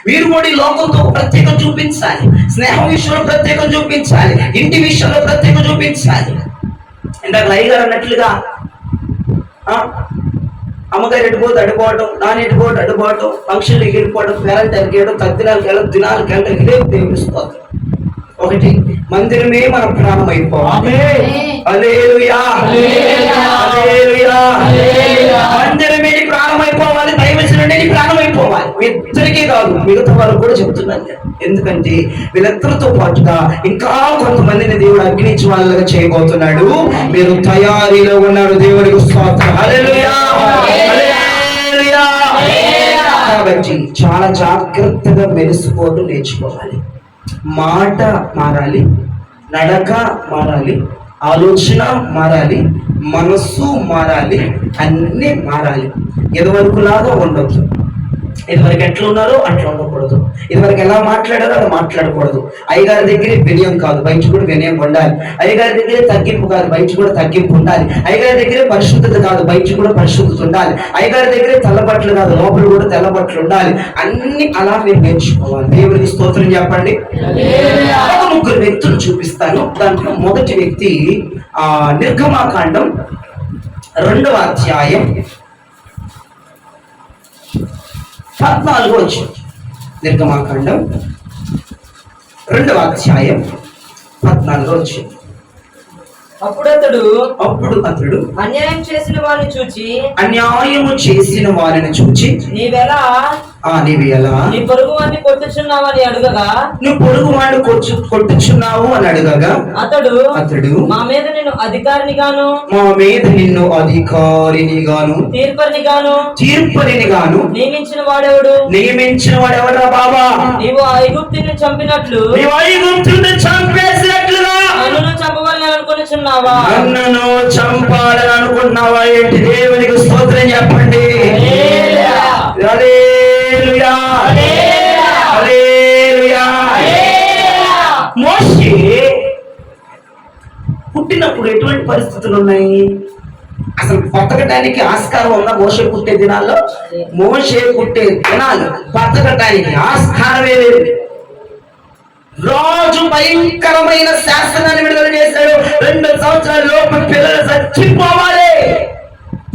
Speaker 1: మీరు కూడా ఈ లోకంతో ప్రత్యేకం చూపించాలి. స్నేహం విషయంలో ప్రత్యేకం చూపించాలి. ఇంటి విషయంలో ప్రత్యేకం చూపించాలి. ఇందాక లై గారు అన్నట్లుగా అమ్మగారు ఎడిపోతే అడిపోవడం, నాన్న ఎడిపోవడం అడిపోవడం, ఫంక్షన్లు ఎగిరిపోవడం, పేరెంట్ ఎరిగేయడం, తద్దినాలకు వెళ్ళడం, దినాలకు వెళ్ళడం, ఇదే దేవుడిపోతాం. ఒకటి, మందిరమే మన ప్రాణం అయిపోవాలి. హల్లెలూయా, హల్లెలూయా. మందిరమే నీ ప్రాణం అయిపోవాలి. దైవజనుడే నీ ప్రాణం అయిపోవాలి. ఇద్దరికీ కాదు, మిగతా వాళ్ళకు కూడా చెప్తున్నాను. ఎందుకంటే వీళ్ళిద్దరితో పాటుగా ఇంకా కొంతమందిని దేవుడు అగ్ని జ్వాలలుగా చేయబోతున్నాడు. మీరు తయారీలో ఉన్నారు. దేవుడికి స్తోత్రం. హల్లెలూయా, హల్లెలూయా. కాబట్టి చాలా జాగ్రత్తగా మెలిసిపోవడం నేర్చుకోవాలి. మాట మారాలి, నడక మారాలి, ఆలోచన మారాలి, మనస్సు మారాలి, అన్నీ మారాలి. ఇదివరకు లాగా ఉండొద్దు. ఇదివరకు ఎట్లా ఉన్నారో అట్లా ఉండకూడదు. ఇదివరకు ఎలా మాట్లాడారో అలా మాట్లాడకూడదు. అయ్యగారి దగ్గరే వినయం కాదు, బయట కూడా వినయం ఉండాలి. అయ్యగారి దగ్గరే తగ్గింపు కాదు, బయట కూడా తగ్గింపు ఉండాలి. అయ్యగారి దగ్గరే పరిశుద్ధత కాదు, బయట కూడా పరిశుద్ధత ఉండాలి. అయ్యగారి దగ్గరే తెల్లబట్టలు కాదు, లోపల కూడా తెల్లబట్టలు ఉండాలి. అన్ని అలా మీరు నేర్చుకోవాలి. దేవుడికి స్తోత్రం చెప్పండి. ఒక ముగ్గురు వ్యక్తులు చూపిస్తాను. దాంట్లో మొదటి వ్యక్తి నిర్గమాకాండం 2వ అధ్యాయం 14వ వచనం. నిర్గమాకాండం 2వ అధ్యాయం 14వ వచనం.
Speaker 2: అప్పుడు అతడు
Speaker 1: అన్యాయము చేసిన వారిని చూచి
Speaker 2: నీవెలా నీ పొరుగు వాడిని కొట్టుచున్నావని అడగగా,
Speaker 1: నువ్వు పొరుగు వాడిని కొట్టుచున్నావు అని అడగగా,
Speaker 2: అతడు మా మీద నిన్ను అధికారినిగాను తీర్పరినిగాను నియమించిన వాడెవడా బాబా? నీవు ఐగుప్తుని చంపినట్లు
Speaker 1: చంపేసినట్లుగా
Speaker 2: నన్ను చంపవాలని అనుకునిచున్నావా?
Speaker 1: నన్ను చంపాలని అనుకున్నావా ఏంటి? దేవునికి స్తోత్రం చెప్పండి. హల్లెలూయా, హల్లెలూయా. మోషే పుట్టినప్పుడు ఎటువంటి పరిస్థితులు ఉన్నాయి? అసలు బతకడానికి ఆస్కారం ఉందా? మోషే పుట్టే దినాల్లో, మోషే పుట్టే దినాలు బతకడానికి ఆస్కారమే లేదు. రాజు భయంకరమైన శాసనాన్ని విడుదల చేశాడు. 2 సంవత్సరాల లోపు పిల్లలు చచ్చిపోవాలి.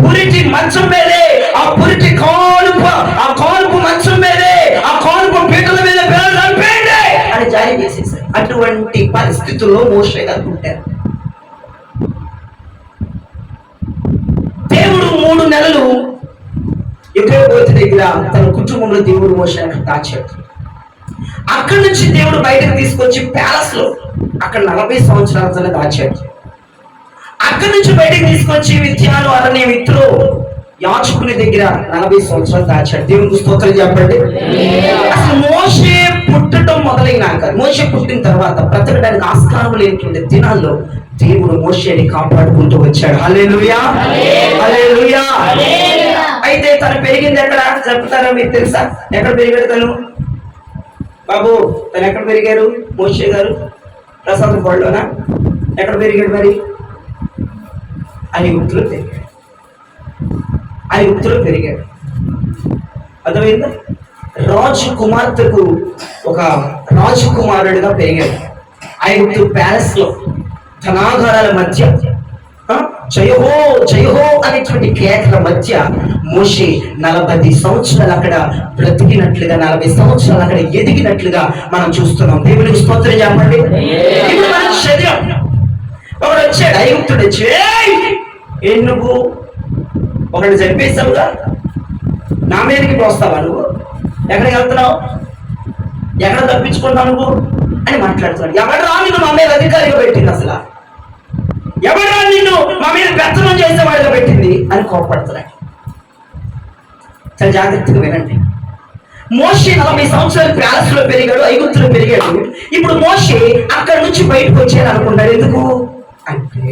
Speaker 1: పురిటి మంచం మీదే, ఆ పురిటి కానుపు మంచం మీదే, ఆ కానుపు పీటల మీద పిల్లలు చంపేయండి అని జారీ చేసేసారు. అటువంటి పరిస్థితుల్లో మోషే గారు పుట్టారు. దేవుడు 3 నెలలు ఎక్కడిపోతే దగ్గర తన కుటుంబంలో దేవుడు మోషే అక్కడ దాచాడు. అక్కడి నుంచి దేవుడు బయటకు తీసుకొచ్చి ప్యాలెస్ లో అక్కడ 40 సంవత్సరాల దాచాడు. అక్కడి నుంచి బయటకు తీసుకొచ్చి విద్యాలు అరణ్య మిత్రులు యాజకుని దగ్గర 40 సంవత్సరాలు దాచాడు. దేవునికి స్తోత్రం చెప్పండి. అసలు మోషే పుట్టడం మొదలైనాక, మోషే పుట్టిన తర్వాత బ్రతకడానికి ఆస్కారం లేనటువంటి దినాల్లో దేవుడు మోషేని కాపాడుకుంటూ వచ్చాడు. హల్లెలూయా, హల్లెలూయా. అయితే తను పెరిగింది ఎక్కడ చెప్తారా మీకు తెలుసా? ఎక్కడ పెరిగాడు తను? బాబు తను ఎక్కడ పెరిగారు? మోషే గారు ప్రసాద్ వాళ్ళలోనా? ఎక్కడ పెరిగాడు మరి? ఐగుప్తులో పెరిగాడు. ఐగుప్తులో పెరిగాడు. అర్థమైందా? రాజు కుమార్తెకు ఒక రాజకుమారుడిగా పెరిగాడు. ఐగుప్తు ప్యాలెస్ లో ధనాగారాల మధ్య జయహో జయహో అనేటువంటి కేకల మధ్య మోషే 40 సంవత్సరాలు అక్కడ బ్రతికినట్లుగా, 40 సంవత్సరాలు అక్కడ ఎదిగినట్లుగా మనం చూస్తున్నాం. దేవునికి స్తోత్రం చెప్పండి. ఇప్పుడు మనం చదివాం. ఒకడు వచ్చాడు, ఐగుప్తుడు వచ్చి, ఏం నువ్వు ఒకటి చంపేశావుగా, నా మీదకి పోస్తావా నువ్వు? ఎక్కడికి వెళ్తున్నావు? ఎక్కడ తప్పించుకుంటావు నువ్వు అని మాట్లాడుతున్నాడు. ఎవడరా నిన్ను మా మీద అధికారిగా పెట్టింది? అసలు ఎవడరా నిన్ను మా మీద పెత్తనం చేసేవాడిగా పెట్టింది అని కోపడుతున్నాడు. చాలా జాగ్రత్తగా వినండి. మోషే 40 సంవత్సరాలు ప్యాలెస్ లో పెరిగాడు, ఐగుప్తులో పెరిగాడు. ఇప్పుడు మోషే అక్కడి నుంచి బయటకు వచ్చాడు అనుకున్నాడు. ఎందుకు అంటే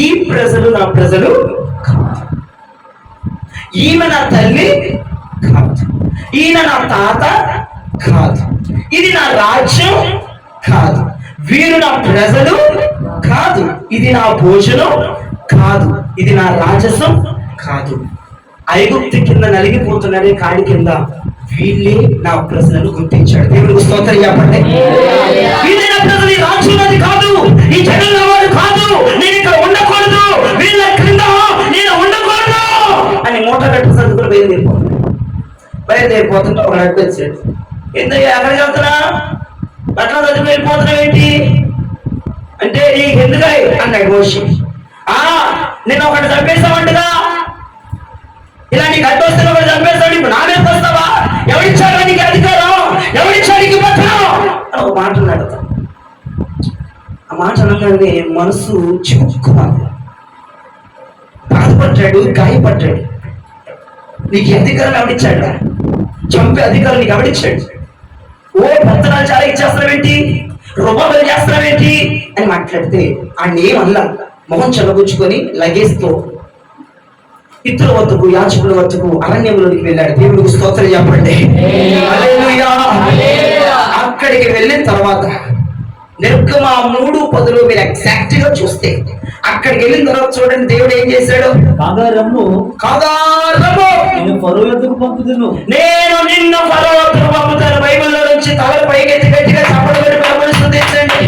Speaker 1: ఈ ప్రజలు నా ప్రజలు కాదు, ఈమె నా తల్లి కాదు, ఈయన నా తాత కాదు, ఇది నా రాజ్యం కాదు, వీరు నా ప్రజలు కాదు, ఇది నా భోజనం కాదు, ఇది నా రాజసం కాదు. ఐగుప్తు కింద నలిగిపోతున్నాడే కాడి కింద వీళ్ళే నా ప్రజలను గుర్తించాడు. దేవుడికి స్తోత్రం చెప్పండి. వీళ్ళే నా ప్రజలు, ఈ రాజ్యం అది కాదు, ఈ జనంలో వాడు కాదు, నేను ఇక్కడ ఉండకూడదు, వీళ్ళ క్రింద నేను ఉండకూడదు అని మూట కట్టు సర్దుకుని బయలుదేరిపోతుంటే ఒక అడ్డు వచ్చాడు. ఎందుకు ఎక్కడికి వెళ్తున్నా? బట్టలు చదువుకు వెళ్ళిపోతున్నావు ఏంటి అంటే, నీకు ఎందుకు అన్నాడు మోషే. నేను ఒకటి చంపేస్తామంటగా, ఇలా నీకు అడ్డు వస్తే ఒకటి చంపేస్తాడు, ఇప్పుడు నా మీద వస్తావా? ఎవరిచ్చాడు నీకు అధికారం? ఎవరిచ్చాడు నీకు పత్రం అని ఒక మాట అన్నాడు. ఆ మాట అనగానే మనసు చిక్కుకున్నది, బాధపడ్డాడు, గాయపడ్డాడు. నీకు అధికారం ఎవడిచ్చాడు? చంపే అధికారం నీకు ఎవడిచ్చాడు? ఓ పెత్తనాలు చాలా ఇచ్చేస్తున్నావేంటి, రుబాబులు చేస్తున్నావేంటి అని మాట్లాడితే ఆయన ఏమన్నా మొహం చల్లబుచ్చుకొని లగేజ్తో ఇతరుల వద్దకు, యాచకుల వద్దకు అరణ్యంలోనికి వెళ్ళాడు. దేవుడికి స్తోత్రం చెప్పండి. హల్లెలూయా. అక్కడికి వెళ్ళిన తర్వాత నిర్గమ 3:10 మీరు ఎగ్జాక్ట్ గా చూస్తే, అక్కడికి వెళ్ళిన తర్వాత చూడండి దేవుడు ఏం చేశాడు?
Speaker 3: కాగారము నేను ఫరో యొద్దకు పంపుదును,
Speaker 1: నేను నిన్ను ఫరో యొద్దకు పంపుతాను. బైబిల్లో నుంచి తల పైకెత్తి గట్టిగా చప్పట్లు పెట్టి ప్రభువుని స్తుతించండి.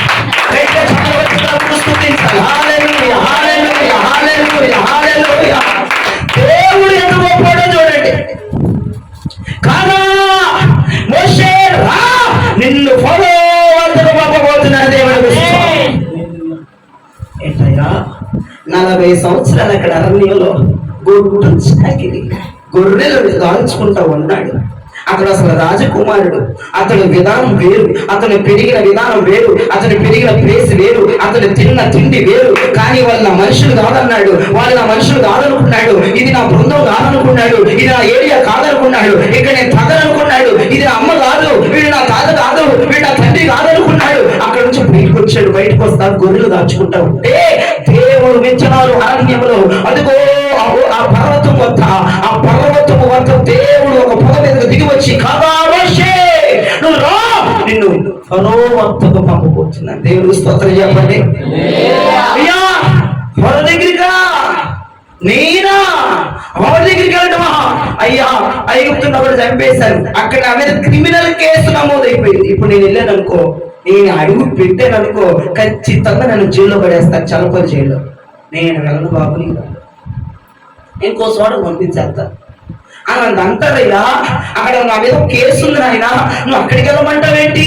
Speaker 1: గట్టిగా చప్పట్లు పెట్టి ప్రభువుని స్తుతించాలి. హల్లెలూయా, హల్లెలూయా, హల్లెలూయా, హల్లెలూయా. దేవుడు ఎంత గొప్పవాడో చూడండి. కాగా మోషే రా, నిన్ను ఫరో వద్దకు పంపబోతున్నాను. దేవుడు ఏంటయ్యా 40 సంవత్సరాలు అక్కడ అరణ్యంలో గొడ్డు చాకిరి గొర్రెలు దాల్చుకుంటా ఉన్నాడు. అతడు అసలు రాజకుమారుడు. అతని విధానం వేరు, అతను పెరిగిన విధానం వేరు, అతను పెరిగిన ప్లేస్ వేరు, అతను తిన్న తిండి వేరు. కానీ వాళ్ళు నా మనుషులు కాదన్నాడు, వాళ్ళు నా మనుషులు కాదనుకున్నాడు, ఇది నా బృందం కాదనుకున్నాడు, ఇది నా ఏరియా కాదనుకున్నాడు, ఇక్కడ నేను తగదనుకున్నాడు, ఇది నా అమ్మ కాదు, వీడు నా తాత కాదు, వీడు నా తండ్రి కాదనుకున్నాడు. అక్కడ నుంచి బయటకు వచ్చాడు. బయటకు వస్తా గొర్రెలు దాచుకుంటా ఉంటే దేవుడు మెచ్చినారు అరణ్యంలో. అదిగో ఆ పర్వతం వద్ద, ఆ పర్వతము వద్ద దేవుడు ఒక పొగ మీదకు దిగి వచ్చి, కాగా మోషే నువ్వు రా, నిన్ను ఫరో వద్దకు పంపబోతున్నాను. దేవుడు స్తోత్రం చెప్పండి. అయ్యా ఫరో దగ్గరికా నేనా? వాడి దగ్గరికి వెళ్ళటమా? అయ్యా ఐగుప్తుని ఒకటి చంపేశాను, అక్కడ నా మీద క్రిమినల్ కేసు నమోదైపోయింది. ఇప్పుడు నేను వెళ్ళాను అనుకో, నేను అడుగు పెట్టాను అనుకో, ఖచ్చితంగా నన్ను జైల్లో పడేస్తాను, చలపతి జైల్లో. నేను వెళ్ళను బాబు, నీకు ఇంకోసం వాడు పంపించేస్తా అని అంటారయ్యా. అక్కడ నా మీద కేసు ఉంది నాయన, నువ్వు అక్కడికి వెళ్ళమంటావేంటి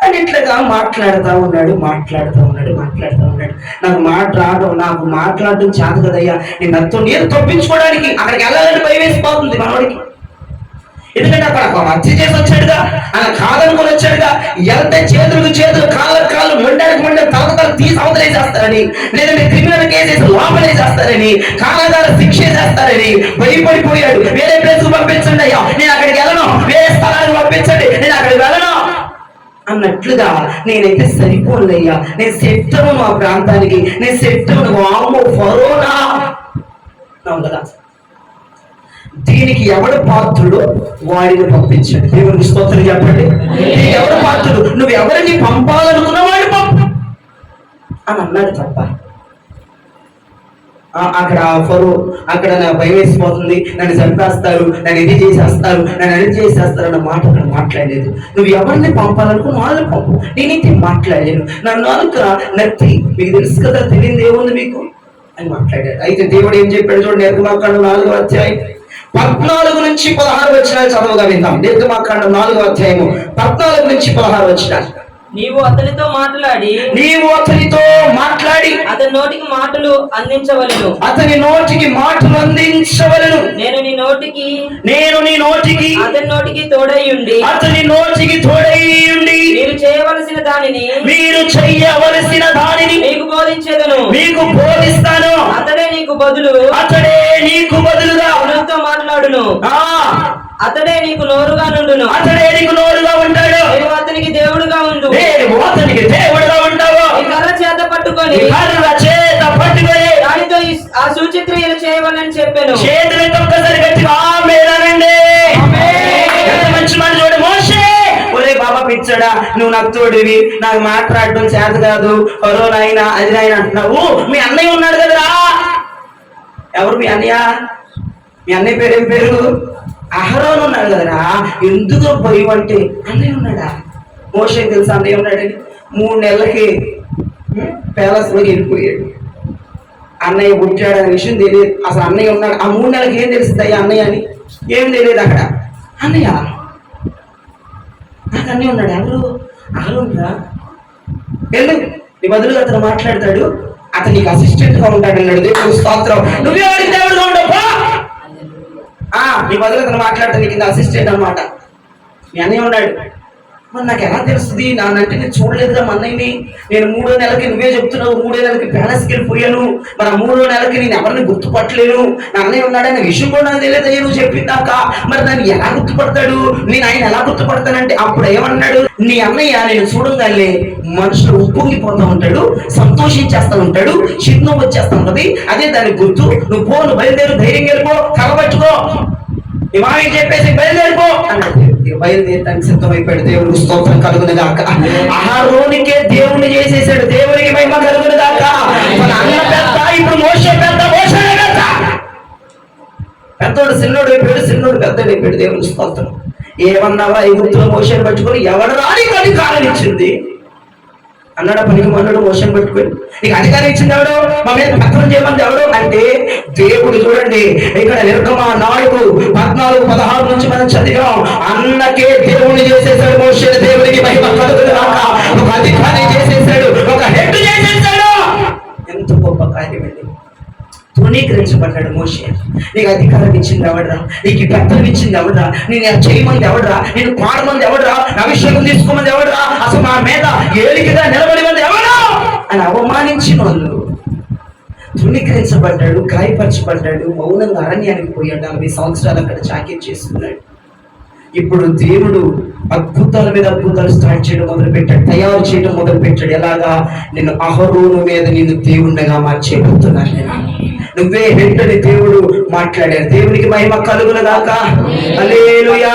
Speaker 1: అని ఇట్లాగా మాట్లాడుతూ ఉన్నాడు. నాకు మాట్లాడడం చేత కదయ్యా, నేను నాతో నేను తప్పించుకోవడానికి అక్కడికి వెళ్ళాలని భయం వేసిపోతుంది మనవాడికి. ఎందుకంటే అక్కడ హత్య చేసి వచ్చాడుగా, ఆయన కాదనుకొని వచ్చాడుగా. వెళ్తే చేతులు కాళ్ళు మొండకు తలతలు తీసి అవతలేసేస్తారని, లేదంటే క్రిమినల్ కేసెస్ లోపలేసేస్తారని, కాలాగార శిక్ష చేస్తారని భయపడిపోయాడు. వేరే ప్లేస్ పంపించండి అయ్యా, నేను అక్కడికి వెళ్ళను, వేరే స్థలానికి పంపించండి, నేను అక్కడికి వెళ్ళను అన్నట్లుగా నేనైతే సరిపోలేయ్యా, నేను సెట్ అవును ఆ ప్రాంతానికి, నేను సెట్ అవును. వామ్మో ఫరోనా దీనికి ఎవడు పాత్రుడు వాడిని పంపించండి. దేవునికి స్తోత్రం చెప్పండి. దీనికి ఎవడు పాత్రుడు, నువ్వు ఎవరిని పంపాలనుకున్న వాడిని పంపు అని అన్నాడు తప్ప అక్కడ ఫరో అక్కడ నా భయం వేసిపోతుంది, నన్ను చంపేస్తారు, నన్ను ఇది చేసేస్తారు, నన్ను అది చేసేస్తారు అన్న మాట అక్కడ మాట్లాడలేదు. నువ్వు ఎవరిని పంపాలనుకున్న వాళ్ళని పంపు, నేనైతే మాట్లాడలేను, నన్ను నాలుక నత్తి, మీకు తెలుసు కదా, తెలియదు ఏముంది మీకు అని మాట్లాడాడు. అయితే దేవుడు ఏం చెప్పాడు చూడండి, నిర్గమాకాండం 4వ అధ్యాయం 14 నుంచి 16 వచనాలు చదవగా విందాం. నిర్గమాకాండం 4వ అధ్యాయము 14 నుంచి 16 వచనాలు.
Speaker 2: నీవు అతనితో మాట్లాడి అతని నోటికి మాటలు అందించవలెను, నేను నీ నోటికి అతని నోటికి తోడై ఉండి మీరు చేయవలసిన దానిని మీకు బోధించేదను,
Speaker 1: మీకు బోధిస్తాను.
Speaker 2: అతడే నీకు బదులుగా నాతో మాట్లాడును, అతడే నీకు నోరుగా నుండును,
Speaker 1: నోరుగా ఉంటాడు.
Speaker 2: నీవు అతనికి దేవుడుగా ఉండు,
Speaker 1: ఉంటావు.
Speaker 2: ఈ కర్ర చేత పట్టుకొని దానితో ఆ సూచక్రియలు చేయవలని చెప్పాను.
Speaker 1: చేతులతో ఒక్కసారి గట్టిగా ఆమేన్ అనండి. ఎంత మంచి మాట చూడు. మోషే, ఒరే బాబా పిచ్చాడా, నువ్వు నాకు తోడివి, నాకు మాట్లాడడం చేత కాదు, ఫరో నాయన అది నాయన అంటున్నావు. మీ అన్నయ్య ఉన్నాడు కదరా. ఎవరు మీ అన్నయ్య? మీ అన్నయ్య పేరు ఏం పేరు? అహరోను ఉన్నాడు కదరా. ఎందుకు భయం అంటే అన్నయ్య ఉన్నాడా? మోషేకి తెలుసా అన్నయ్య ఉన్నాడని? 3 నెలలకి ప్యాలెస్ లోకి వెళ్ళిపోయాడు. అన్నయ్య పుట్టాడనే విషయం తెలియదు. అసలు అన్నయ్య ఉన్నాడు. ఆ 3 నెలలకి ఏం తెలుస్తుంది అన్నయ్య అని? ఏం తెలియదు. అక్కడ అన్నయ్య, నాకు అన్నయ్య ఉన్నాడు. ఎవరు? అహరోనురా. వెళ్ళు, నీ బదులుగా అతను మాట్లాడతాడు, అతను నీకు అసిస్టెంట్ గా ఉంటాడు అన్నాడు. దేవుడు స్తోత్రం. నువ్వే వాడికి దేవుడుగా ఉండవు. నీ బదులు అతను మాట్లాడతాడు, నీకు అసిస్టెంట్ అన్నమాట. మీ అన్నయ్య ఉన్నాడు. మరి నాకు ఎలా తెలుస్తుంది? నాన్నంటే నేను చూడలేదురా మా అన్నయ్యని. నేను 3వ నెలకి, నువ్వే చెప్తున్నావు 3వ నెలకి ప్యాలెస్కి వెళ్ళిపోయాను, మరి ఆ 3వ నెలకి నేను ఎవరిని గుర్తుపట్టలేను, నా అన్నయ్య ఉన్నాడనే విషయం కూడా నాకు తెలియదు. నువ్వు చెప్పిందాక మరి దాన్ని ఎలా గుర్తుపడతాడు? నేను ఆయన ఎలా గుర్తుపడతానంటే అప్పుడు ఏమన్నాడు, నీ అన్నయ్య నేను చూడగానే మనుషులు ఉప్పొంగిపోతూ ఉంటాడు, సంతోషించేస్తూ ఉంటాడు, చిన్నం వచ్చేస్తూ ఉంటది, అదే దానికి గుర్తు. నువ్వు బయలుదేరు, ధైర్యం వెళ్ళిపో, కలబట్టుకో, ఇమామి చెప్పేసి బయలుదేరిపో అన్నాడు. బయలుదేరడానికి సిద్ధమైపోయాడు. దేవుడికి స్తోత్రం కలుగును గాక. అహరోనుకే దేవుణ్ణి చేసేసాడు. దేవునికి మహిమ కలుగును గాక. మన అన్న పెద్ద, ఇప్పుడు మోషే పెద్ద, మోషే పెద్ద. పెద్దోడు చిన్నోడు అయిపోయాడు, చిన్నోడు పెద్దోడు అయిపోయాడు. దేవునికి స్తోత్రం. ఏమన్నావా ఐగుప్తులో మోషేని పట్టుకొని ఎవరు రానికి అధికారం ఇచ్చింది అన్నాడు. పనికి మన్నాడు మోషన్ పట్టుకొని, నీకు అధికారం ఇచ్చింది ఎవడు? మా మీద పత్రం చేయమంది ఎవడు అంటే దేవుడు. చూడండి ఇక్కడ నిర్గమకాండం 14-16 నుంచి మనం చదివాం. అన్నకే దేవుణ్ణి చేసేసాడు మోషే. దేవుడికి మహిమ కలుగును గాక. ఒక అధికారి చేసేసాడు, ఒక హెడ్ చేసేసాడు. ఎంత గొప్ప కార్యం అండి. తృణీకరించబడ్డాడు మోషే. నీకు అధికారం ఇచ్చింది ఎవడరా? నీకు పెత్తనం ఇచ్చింది ఎవడరా? నేను చేయమంది ఎవడరా? నేను పాడమంది ఎవడరా? అభిషేకం తీసుకోమంది ఎవడరా? అసలు మా మీద ఏలికగా నిలబడి మంది ఎవడా అని అవమానించిన వాళ్ళు. తృణీకరించబడ్డాడు, గాయపరచబడ్డాడు, మౌనంగా అరణ్యానికి పోయాడు. 40 సంవత్సరాలు అక్కడ చాకిరీ చేసుకున్నాడు. ఇప్పుడు దేవుడు అద్భుతాల మీద అద్భుతాలు స్టార్ట్ చేయడం మొదలు పెట్టాడు, తయారు చేయడం మొదలు పెట్టాడు. ఎలాగా? నేను అహరోను మీద నిన్ను దేవుణ్ణిగా మార్చేయబోతున్నాను, నువ్వే హెడ్డని దేవుడు మాట్లాడారు. దేవునికి మహిమ కలుగును గాక. హల్లెలూయా.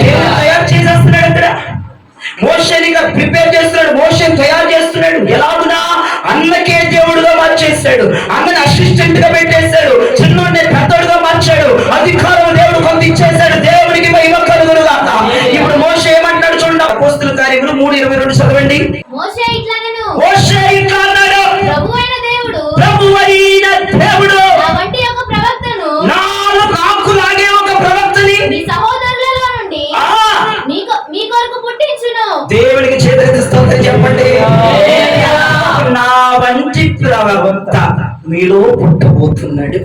Speaker 1: దేవుడు తయారు చేసేస్తున్నాడు. అక్కడ మోషేనిగా ప్రిపేర్ చేస్తున్నాడు, మోషేని తయారు చేస్తున్నాడు. ఎలాగునా? అన్నకే దేవుడుగా మార్చేశాడు, అన్నని అసిస్టెంట్ గా పెట్టేశాడు, చిన్నోడిని పెద్దోడుగా మార్చాడు, అధికారం దేవుడు కొంత ఇచ్చేశాడు. దేవునికి మహిమ కలుగును గాక. ఇప్పుడు మోషే ఏమంటాడు చూడండి, అపోస్తలుల కార్యములు 3:22 చదవండి.
Speaker 4: మోషే ఇట్లా
Speaker 1: అన్నాడు, ప్రభువైన దేవుడు నాకు లాగే ఒక ప్రవక్తని
Speaker 4: మీ సహోదరులలో నుండి మీ కొరకు పుట్టించును.
Speaker 1: దేవునికి చేతులెత్తి స్తోత్రం చెప్పండి. నా వంటి ప్రవక్త మీలో పుట్టబోతున్నాడు.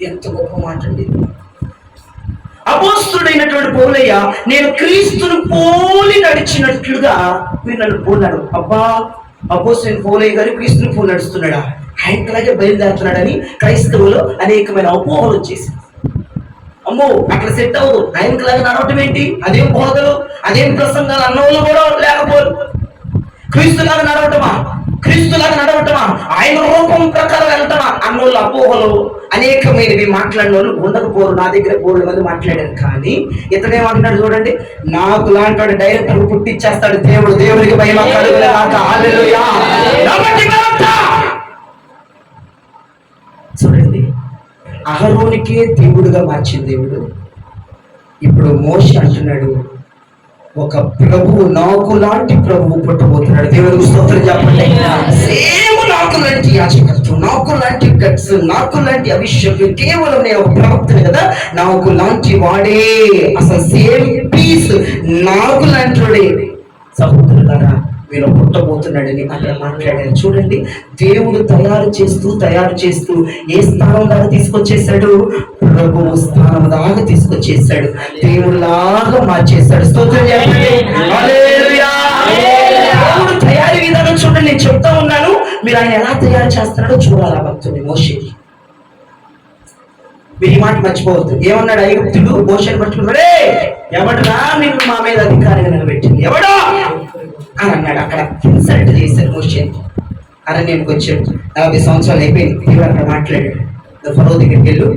Speaker 1: ఎంత గొప్ప మాట అండి. అపోస్తుడైనటువంటి పౌలయ్య, నేను క్రీస్తును పోలి నడిచినట్లుగా మీరు నన్ను పోలినాడు. అబ్బా, అపోస్తుడైన పౌలయ్య గారు క్రీస్తుని పోలి నడుస్తున్నాడా? ఆయనలాగే బయలుదేరుతున్నాడని క్రైస్తవులు అనేకమైన అపోహలు వచ్చేసి, అమ్మో అట్లా సెట్ అవ్వదు, ఆయనలాగా నడవటం ఏంటి, అదేం బోధలు, అదేం ప్రసంగాలు అన్నోళ్ళు కూడా లేకపోరు. క్రీస్తులాగా నడవటమా, క్రీస్తులాగా నడవటమా, ఆయన రూపం ప్రకారం వెళ్ళటమా అన్నోళ్ళు అపోహలు అనేకమైనవి మాట్లాడిన వాళ్ళు ఉండకపోరు, నా దగ్గర బోర్డు మంది మాట్లాడారు. కానీ ఇతనేమంటున్నాడు చూడండి, నాకు లాంటి వాడు డైరెక్టర్ పుట్టిచ్చేస్తాడు దేవుడు. దేవుడికి మహిమ కలుగుగాక. హల్లెలూయా. చూడండి, అహరోనికే దేవుడుగా మార్చిన దేవుడు ఇప్పుడు మోషే అంటున్నాడు, ఒక ప్రభువు, నాకు లాంటి ప్రభువు పుట్టబోతున్నాడు. దేవుడికి స్తోత్రం చెప్పండి. సేమ్ నాకు లాంటి యాజకత్వం, నాకు లాంటి గట్స్, నాకు లాంటి అభిషేకం, కేవలం నేను ఒక ప్రవక్తని కదా, నాకు లాంటి వాడే, అసలు సేమ్ పీస్ నాకు లాంటి వాడే సహోదరులారా వీళ్ళు పుట్టబోతున్నాడని అక్కడ మాట్లాడారు. చూడండి, దేవుడు తయారు చేస్తూ ఏ స్థానం దాకా తీసుకొచ్చేసాడు? ప్రభువు స్థానం దాకా తీసుకొచ్చేసాడు. దేవుడిలాగా మార్చేశాడు. స్తోత్రం చెప్పండి. హల్లెలూయా. దేవుడు తయారీ విధానం చూడండి, నేను చెప్తా ఉన్నాను, మీరు ఆయన ఎలా తయారు చేస్తున్నాడో చూడాలి. ఆ భక్తుడిని మోషేకి మీరు ఈ మాట మర్చిపోవద్దు. ఏమన్నాడు ఐగుప్తుడు మోషేని పట్టుకున్నాడు, ఎవడరా నిన్ను మా మీద అధికారిగా నిలబెట్టింది, ఎవడో అని అన్నాడు. అక్కడ ఇన్సల్ట్ చేశారు మోషేని. అరణ్యానికి వచ్చాడు, 40 సంవత్సరాలు అయిపోయింది. దేవుడు అక్కడ మాట్లాడాడు, ఫరో దగ్గరికి వెళ్ళు,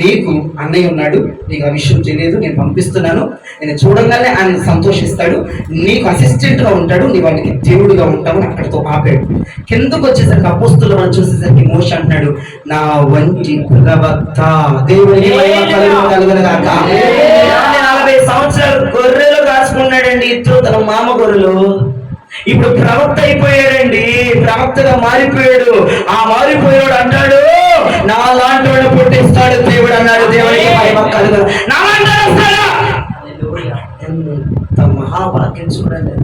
Speaker 1: నీకు అన్నయ్య ఉన్నాడు, నీకు ఆ విషయం తెలియదు, నేను పంపిస్తున్నాను, నేను చూడంగానే ఆయన సంతోషిస్తాడు, నీకు అసిస్టెంట్ గా ఉంటాడు, నీ వాడికి దేవుడుగా ఉంటావు అని అక్కడితో ఆపాడు. కిందకు వచ్చేసరికి అపోస్తులు మనం చూసేసరికి మోషే అంటున్నాడు, నా వంటి ప్రవక్త దేవుని కలుగునగాక. 40 సంవత్సరాలు గొర్రెలు కాసుకున్నాడండి, ఇద్దరు తన మామ గొర్రెలు. ఇప్పుడు ప్రవక్త అయిపోయాడండి, ప్రవక్తగా మారిపోయాడు. ఆ మారిపోయాడు అంటాడు, నా లాంటి వాడు పుట్టిస్తాడు దేవుడు అన్నాడు. దేవుడికి మహిమ కలుగును. నా లాంటి వాడు వస్తాడా? ఎంత మహాభాగ్యం చూడండి.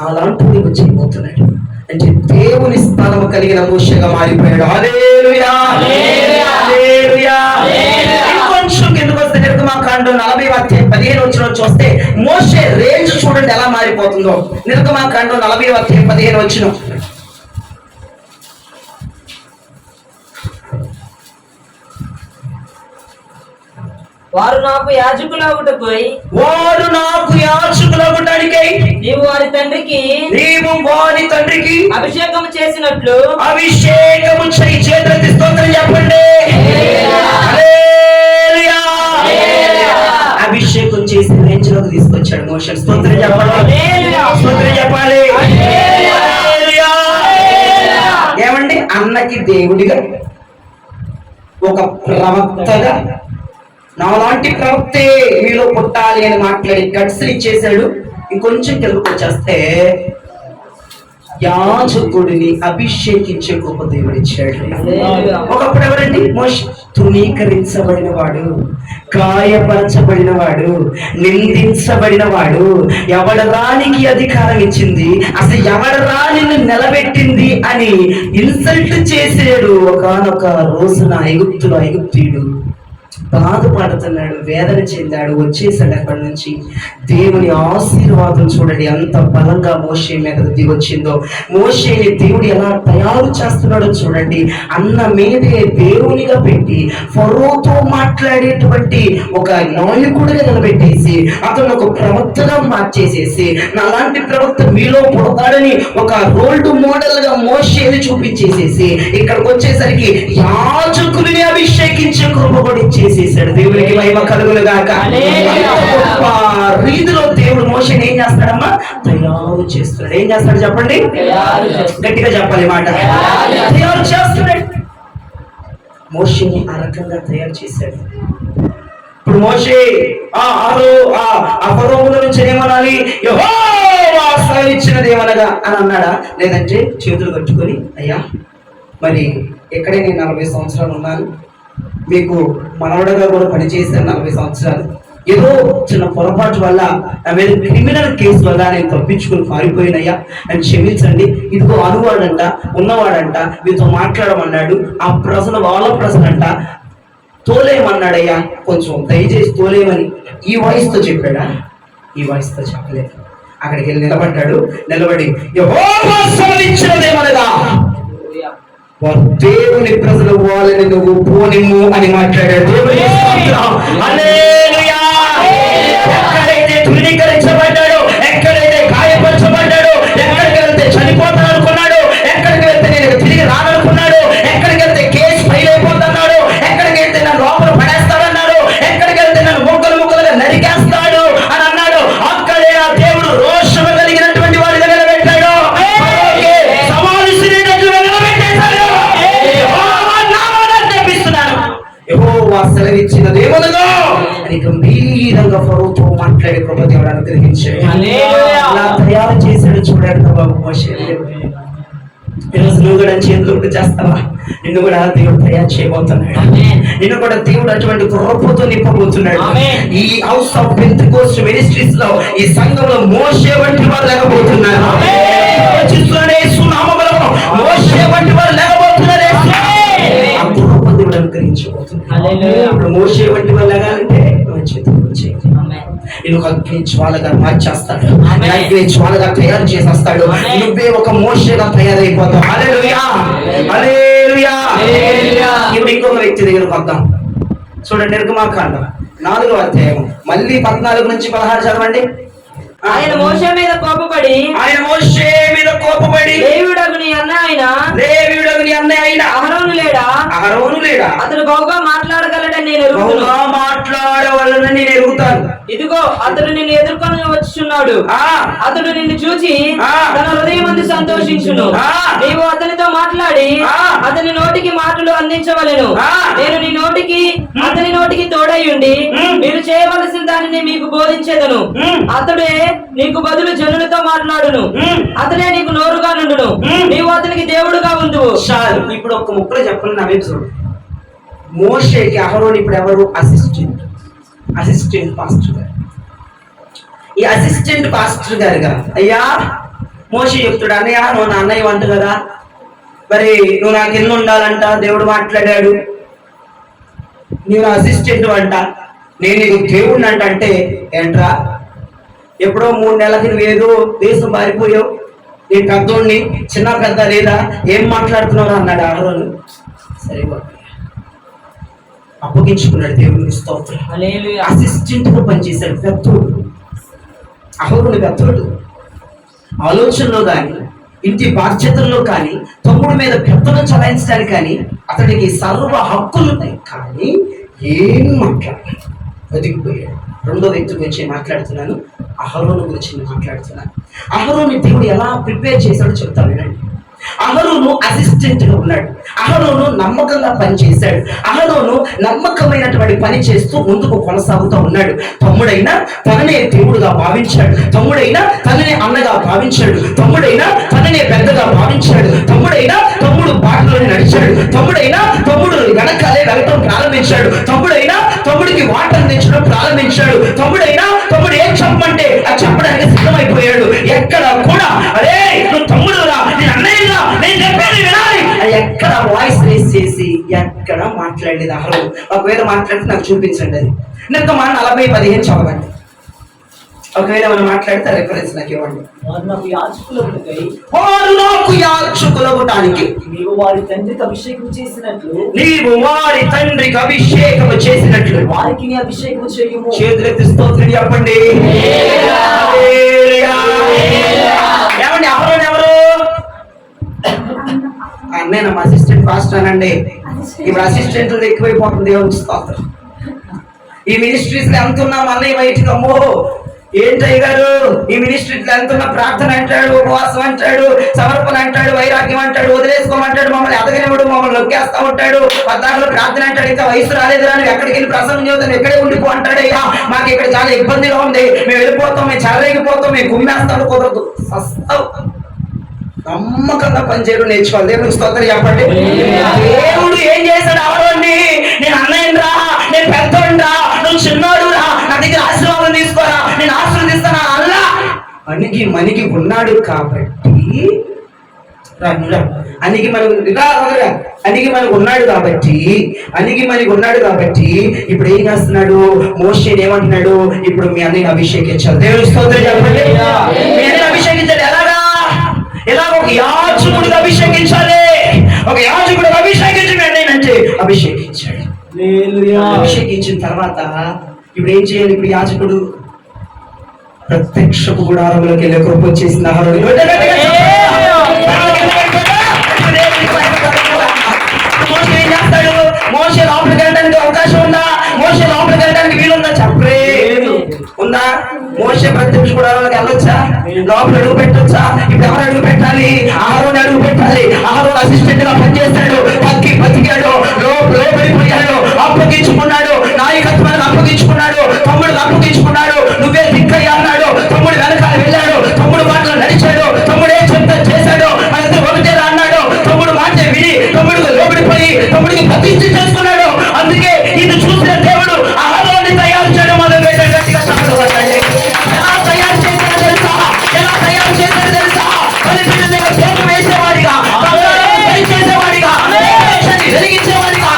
Speaker 1: అలాంటి నీకు చేయబోతున్నాడు అంటే దేవుని స్థానం కలిగిన మోషేగా మారిపోయాడు. హల్లెలూయా. హల్లెలూయా. ఇంకొంచెం కిందకు వస్తే నిర్గమాకాండం 40:15 చూస్తే మోషే రేంజ్ చూడండి ఎలా మారిపోతుందో. నిర్గమాకాండం 40:15.
Speaker 2: వారు నాకు యాజకులగుటకై నీవు వారి తండ్రికి అభిషేకం చేసినట్లు
Speaker 1: అభిషేకము చేయి. చేతులెత్తి స్తోత్రం చెప్పండి. అభిషేకం చేసి రేంజ్ లోకి తీసుకొచ్చాడు మోషే. స్తోత్రం చెప్పాలి, స్తోత్రం చెప్పాలి. ఏమండి, అన్నకి దేవుడిగా, ఒక ప్రవక్తగా, నా లాంటి ప్రవక్తే మీలో పుట్టాలి అని మాట్లాడి గట్స్ ఇచ్చేసాడు. ఇంకొంచెం కిందకు వచ్చేస్తే యాజకుడిని అభిషేకించే గొప్ప దేవుడు ఇచ్చాడు. ఒకప్పుడు ఎవరండి? మోషే తృణీకరించబడిన వాడు, గాయపరచబడిన వాడు, నిందించబడిన వాడు. ఎవడ రానికి అధికారం ఇచ్చింది, అసలు ఎవడ రాణిని నిలబెట్టింది అని ఇన్సల్ట్ చేసాడు. ఒకానొక రోజున ఐగుప్తీయుడు బాధపడుతున్నాడు, వేదన చెందాడు, వచ్చేసాడు అక్కడి నుంచి. దేవుని ఆశీర్వాదం చూడండి ఎంత బలంగా మోషే మీద దిగొచ్చిందో. మోషేని దేవుడు ఎలా తయారు చేస్తున్నాడో చూడండి. అన్న మీదే దేవునిగా పెట్టి ఫరోతో మాట్లాడేటువంటి ఒక నాయకుడిగా నిలబెట్టేసి అతను ఒక ప్రవక్తగా మార్చేసేసి, నాలాంటి ప్రవక్త మీలో పుడతాడని ఒక రోల్డ్ మోడల్ గా మోషేని చూపించేసేసి ఇక్కడికి వచ్చేసరికి యాజకుడిని అభిషేకించే కృప కూడా ఇచ్చేసేసాడు. దేవునికి మహిమ కలుగునుగాక. గొప్ప రీతిలో దేవుడు మోషేని ఏం చేస్తాడమ్మా? తయారు చేస్తున్నాడు. ఏం చేస్తాడు చెప్పండి, గట్టిగా చెప్పాలి మాట. తయారు చేస్తున్నాడు. మోషేని ఆ రకంగా తయారు చేశాడు. ఇప్పుడు మోషే ఆ పదవుల నుంచి ఏమనాలి? యెహోవా సెలవిచ్చినది ఏమనగా అని అన్నాడా? లేదంటే చేతులు కట్టుకొని, అయ్యా మరి ఎక్కడే నేను 40 సంవత్సరాలు ఉన్నాను, మీకు మనవడగా కూడా పనిచేశాను 40 సంవత్సరాలు, ఏదో చిన్న పొరపాటు వల్ల నా మీద క్రిమినల్ కేసు వల్ల నేను తప్పించుకుని పారిపోయినయ్యా, అని క్షమించండి. ఇదిగో అనువాడంట, ఉన్నవాడంట, మీతో మాట్లాడమన్నాడు. ఆ ప్రజలు వాళ్ళ ప్రజలంట, తోలేమన్నాడయ్యా, కొంచెం దయచేసి తోలేమని ఈ వాయిస్తో చెప్పాడా? ఈ వాయిస్తో చెప్పలేదు. అక్కడికి వెళ్ళి నిలబడ్డాడు. నిలబడి యెహోవా సెలవిచ్చినదేమనగా దేవుని ప్రజలు వాళ్ళని నువ్వు పోనిమ్ము అని మాట్లాడాడు. ఎక్కడైతే తృణీకరించబడ్డాడు, ఎక్కడైతే గాయపరచబడ్డాడు, ఎక్కడికి వెళ్తే చనిపోతాను అనుకున్నాడు, ఎక్కడికి వెళ్తే నేను తిరిగి రాననుకున్నాడు, ఎక్కడికి వెళ్తే కేసు ఫైల్ ఏమనగా అని గంభీరంగా ఫరోతో మాట్లాడే కృప దేవుడు అనుగ్రహించాడు. అలా తయారు చేశాడు చూడండి బాబు మోషే. ఈరోజు నువ్వు కూడా చేతులు చేస్తావా? నిన్ను కూడా దేవుడు తయారు చేయబోతున్నాడు. నిన్ను కూడా దేవుడు అటువంటి కృపతో నింపబోతున్నాడు. ఈ హౌస్ ఆఫ్ పెంటెకోస్ట్ మినిస్ట్రీస్ లో, ఈ సంఘంలో మోషే వంటి వారు లేకపోతున్నారు. మోషే వంటి వారు లేకపోతున్నారు. ఆ కృప దేవుడు అనుగ్రహించబోతున్నాడు. ఇప్పుడు మోషే వంటి వారు లేగాలంటే నేను ఒక అగ్ని జ్వాలగా మార్చేస్తాడు. అగ్ని జ్వాలగా తయారు చేసేస్తాడు. నువ్వే ఒక మోషేగా తయారైపోతావు. హల్లెలూయా, హల్లెలూయా. ఇప్పుడు ఇంకొక వ్యక్తి దగ్గరకు వద్దాం. చూడండి, నిర్గమాకాండం 4వ అధ్యాయం మళ్ళీ 14 నుంచి 16 చదవండి.
Speaker 2: ఆయన మోషే మీద కోపపడి లేవీయుడగు నీ అన్న అయిన అహరోను లేడా? అతడు బహుగా మాట్లాడగలడని నేను ఎరుగుతాను. ఇదిగో అతడు నిన్ను ఎదుర్కొని వచ్చుచున్నాడు. అతడు నిన్ను చూచి తన హృదయమందు సంతోషించును. నీవు అతనితో మాట్లాడి అతని నోటికి మాటలు అందించవలెను. నేను నీ నోటికి అతని నోటికి తోడయ్యుండి మీరు చేయవలసిన దానిని మీకు బోధించేదను. అతడే నీకు బదులు జనులతో మాట్లాడును. అతనే నీకు నోరుగా నుండును. నీవు అతనికి దేవుడుగా ఉండువు.
Speaker 1: చాలు. ఇప్పుడు ఒక ముక్కలు చెప్పండి. నా వైపు చూడు. మోషేకి అహరోను ఇప్పుడు ఎవరు? అసిస్టెంట్ పాస్టర్ గారు. ఈ అసిస్టెంట్ పాస్టర్ గారుగా, అయ్యా మోషే చెప్తాడు, అన్నయ్య నువ్వు నా అన్నయ్య అంట కదా, మరి నువ్వు నాకు ఎన్ని ఉండాలంట? దేవుడు మాట్లాడాడు, నువ్వు నా అసిస్టెంట్ అంట, నేను నీకు దేవుడిని అంటే ఏంట్రా? ఎప్పుడో 3 నెలలకి నువ్వేదో దేశం మారిపోయావు, నేను పెద్దోడిని, చిన్న పెద్ద లేదా, ఏం మాట్లాడుతున్నావు అన్నాడు అహరోను. సరే అప్పగించుకున్నాడు దేవుడిని. స్తోత్రం. అసిస్టెంట్ గా పనిచేశాడు. పెద్దోడు అహరోను, పెద్దోడు. ఆలోచనలో కానీ, ఇంటి బాధ్యతల్లో కానీ, తమ్ముడి మీద పెద్దను చలాయించడానికి కానీ అతడికి సర్వ హక్కులు ఉన్నాయి. కానీ ఏం మాట్లాడాలి? బతికిపోయాడు. రెండో వ్యక్తి గురించి మాట్లాడుతున్నాను. అహరోను గురించి మాట్లాడుతున్నాను. అహరోను దేవుడు ఎలా ప్రిపేర్ చేశాడో చెప్తాను వినండి. అహరోను అసిస్టెంట్ గా ఉన్నాడు. అహరోను నమ్మకంగా పనిచేశాడు. అహరోను నమ్మకమైనటువంటి పని చేస్తూ ముందుకు కొనసాగుతూ ఉన్నాడు. తమ్ముడైనా తననే దేవుడుగా భావించాడు. తమ్ముడైనా తననే అన్నగా భావించాడు. తమ్ముడైనా తననే పెద్దగా భావించాడు. తమ్ముడైనా తమ్ముడు బాటలోనే నడిచాడు. తమ్ముడైనా తమ్ముడు వెనకాలే వెళ్ళటం ప్రారంభించాడు. తమ్ముడైనా తమ్ముడికి వాట అందించడం ప్రారంభించాడు. తమ్ముడైనా తమ్ముడు ఏం చెప్పమంటే అది చెప్పడానికి సిద్ధమైపోయాడు. ఎక్కడ కూడా అరే నువ్వు తమ్ముడురా, నేను అన్నయ్యగా, నేను చెప్పేది వినాలి, ఎక్కడ వాయిస్ రేస్ చేసి ఎక్కడ మాట్లాడలేదు అహరోను. ఒకవేళ మాట్లాడితే నాకు చూపించండి. అది నిర్గమా 40:15 చదవండి. ఒకవేళ మనం మాట్లాడితే రెఫరెన్స్ నాకు ఇవ్వండి.
Speaker 3: వారు నాకు
Speaker 1: యాజకులవటానికి
Speaker 3: నీవు వారి తండ్రికి అభిషేకం చేసినట్లు వారికి నీ అభిషేకం చేయము.
Speaker 1: చేతులెత్తి స్తోత్రం చెప్పండి. ఏమండి అహరోను ఎవరు? అన్నయ్య మా అసిస్టెంట్ పాస్టర్ అనండి. ఇప్పుడు అసిస్టెంట్లు ఎక్కువైపోతుంది. దేవునికి స్తోత్రం. ఈ మినిస్ట్రీస్ లో ఎంత ఉన్నా మళ్ళీ బయటికి అమ్మో ఏంటయ్య గారు ఈ మినిస్ట్రీలో ఎంత ఉన్నా ప్రార్థన అంటాడు, ఉపవాసం అంటాడు, సమర్పణ అంటాడు, వైరాగ్యం అంటాడు, వదిలేసుకోమంటాడు, మమ్మల్ని ఎదగనివాడు, మమ్మల్ని నొక్కేస్తా ఉంటాడు, 14 ప్రార్థన అంటాడు, ఇంకా వయసు రాలేదు అని ఎక్కడికి వెళ్ళి ప్రసంగం చదువుతాను, ఎక్కడే ఉండిపో అంటాడు. అయ్యా మాకు ఇక్కడ చాలా ఇబ్బందిగా ఉంది, మేము వెళ్ళిపోతాం, మేము చెలరేగిపోతాం, మేము గుమ్మేస్తాం. కుదరదు. నమ్మకంగా పనిచేయడం నేర్చుకోవాలి. దేవునికి స్తోత్రం చెప్పండి. దేవుడు ఏం చేశాడు అహరోన్ని? నేను అన్నయ్యని రా, నేను పెద్దోడిని రా, నువ్వు చిన్నోడు రా, నా దగ్గర ఆశీర్వాదం తీసుకోరా, నేను ఆశీర్వదిస్తాను అల్లా అణిగి మణిగి ఉన్నాడు కాబట్టి అణిగి మనకు ఉన్నాడు కాబట్టి ఇప్పుడు ఏం చేస్తున్నాడు? మోషేని ఏమంటున్నాడు? ఇప్పుడు మీ అన్నయ్యని అభిషేకించాలి. దేవునికి స్తోత్రం చెప్పండి. మీ అన్నయ్యని అభిషేకించాలి. ఎలా ఒక యాజకుడిగా అభిషేకించాలి. ఒక యాజకుడు అభిషేకించాడు అంటే అభిషేకించాడు. అభిషేకించిన తర్వాత ఇప్పుడు ఏం చేయాలి? ఇప్పుడు యాజకుడు ప్రత్యక్షపు గుడారంలోకి వెళ్ళే కృప వచ్చేసింది. మోషే ఏం చేస్తాడు? మోషే లోపలికి వెళ్ళడానికి అవకాశం ఉందా? మోషే లోపలికి వెళ్ళడానికి వీలుందా? చెప్పలే. ఉందా? మోషే ప్రత్యక్ష గుడారంలోకి వెళ్ళొచ్చా? లోపల అడుగు పెట్టొచ్చా? ఇప్పుడు ఎవరు అడుగు పెట్టాలి? అహరోను అడుగు పెట్టాలి. అహరోను అసిస్టెంట్ గా పనిచేస్తాడు. బతికాడు, లోపలిపోయాడు, అప్పగించుకున్నాడు, నాయకత్వం తమ్ముడికి ప్రతిష్ఠ చేసుకున్నాడు. అందుకే ఇది చూసిన దేవుడు అహరోన్ని తయారు చేయడం మొదలు పెట్టాడు. గట్టిగా చప్పట్లు కొట్టండి. ఎలా తయారు చేశాడో తెలుసా? ఎలా తయారు చేశాడో తెలుసా? బలిపీఠ దగ్గర తోపు వేసేవాడిగా, బలి చేసేవాడిగా, రక్షణని వెలిగించేవాడిగా,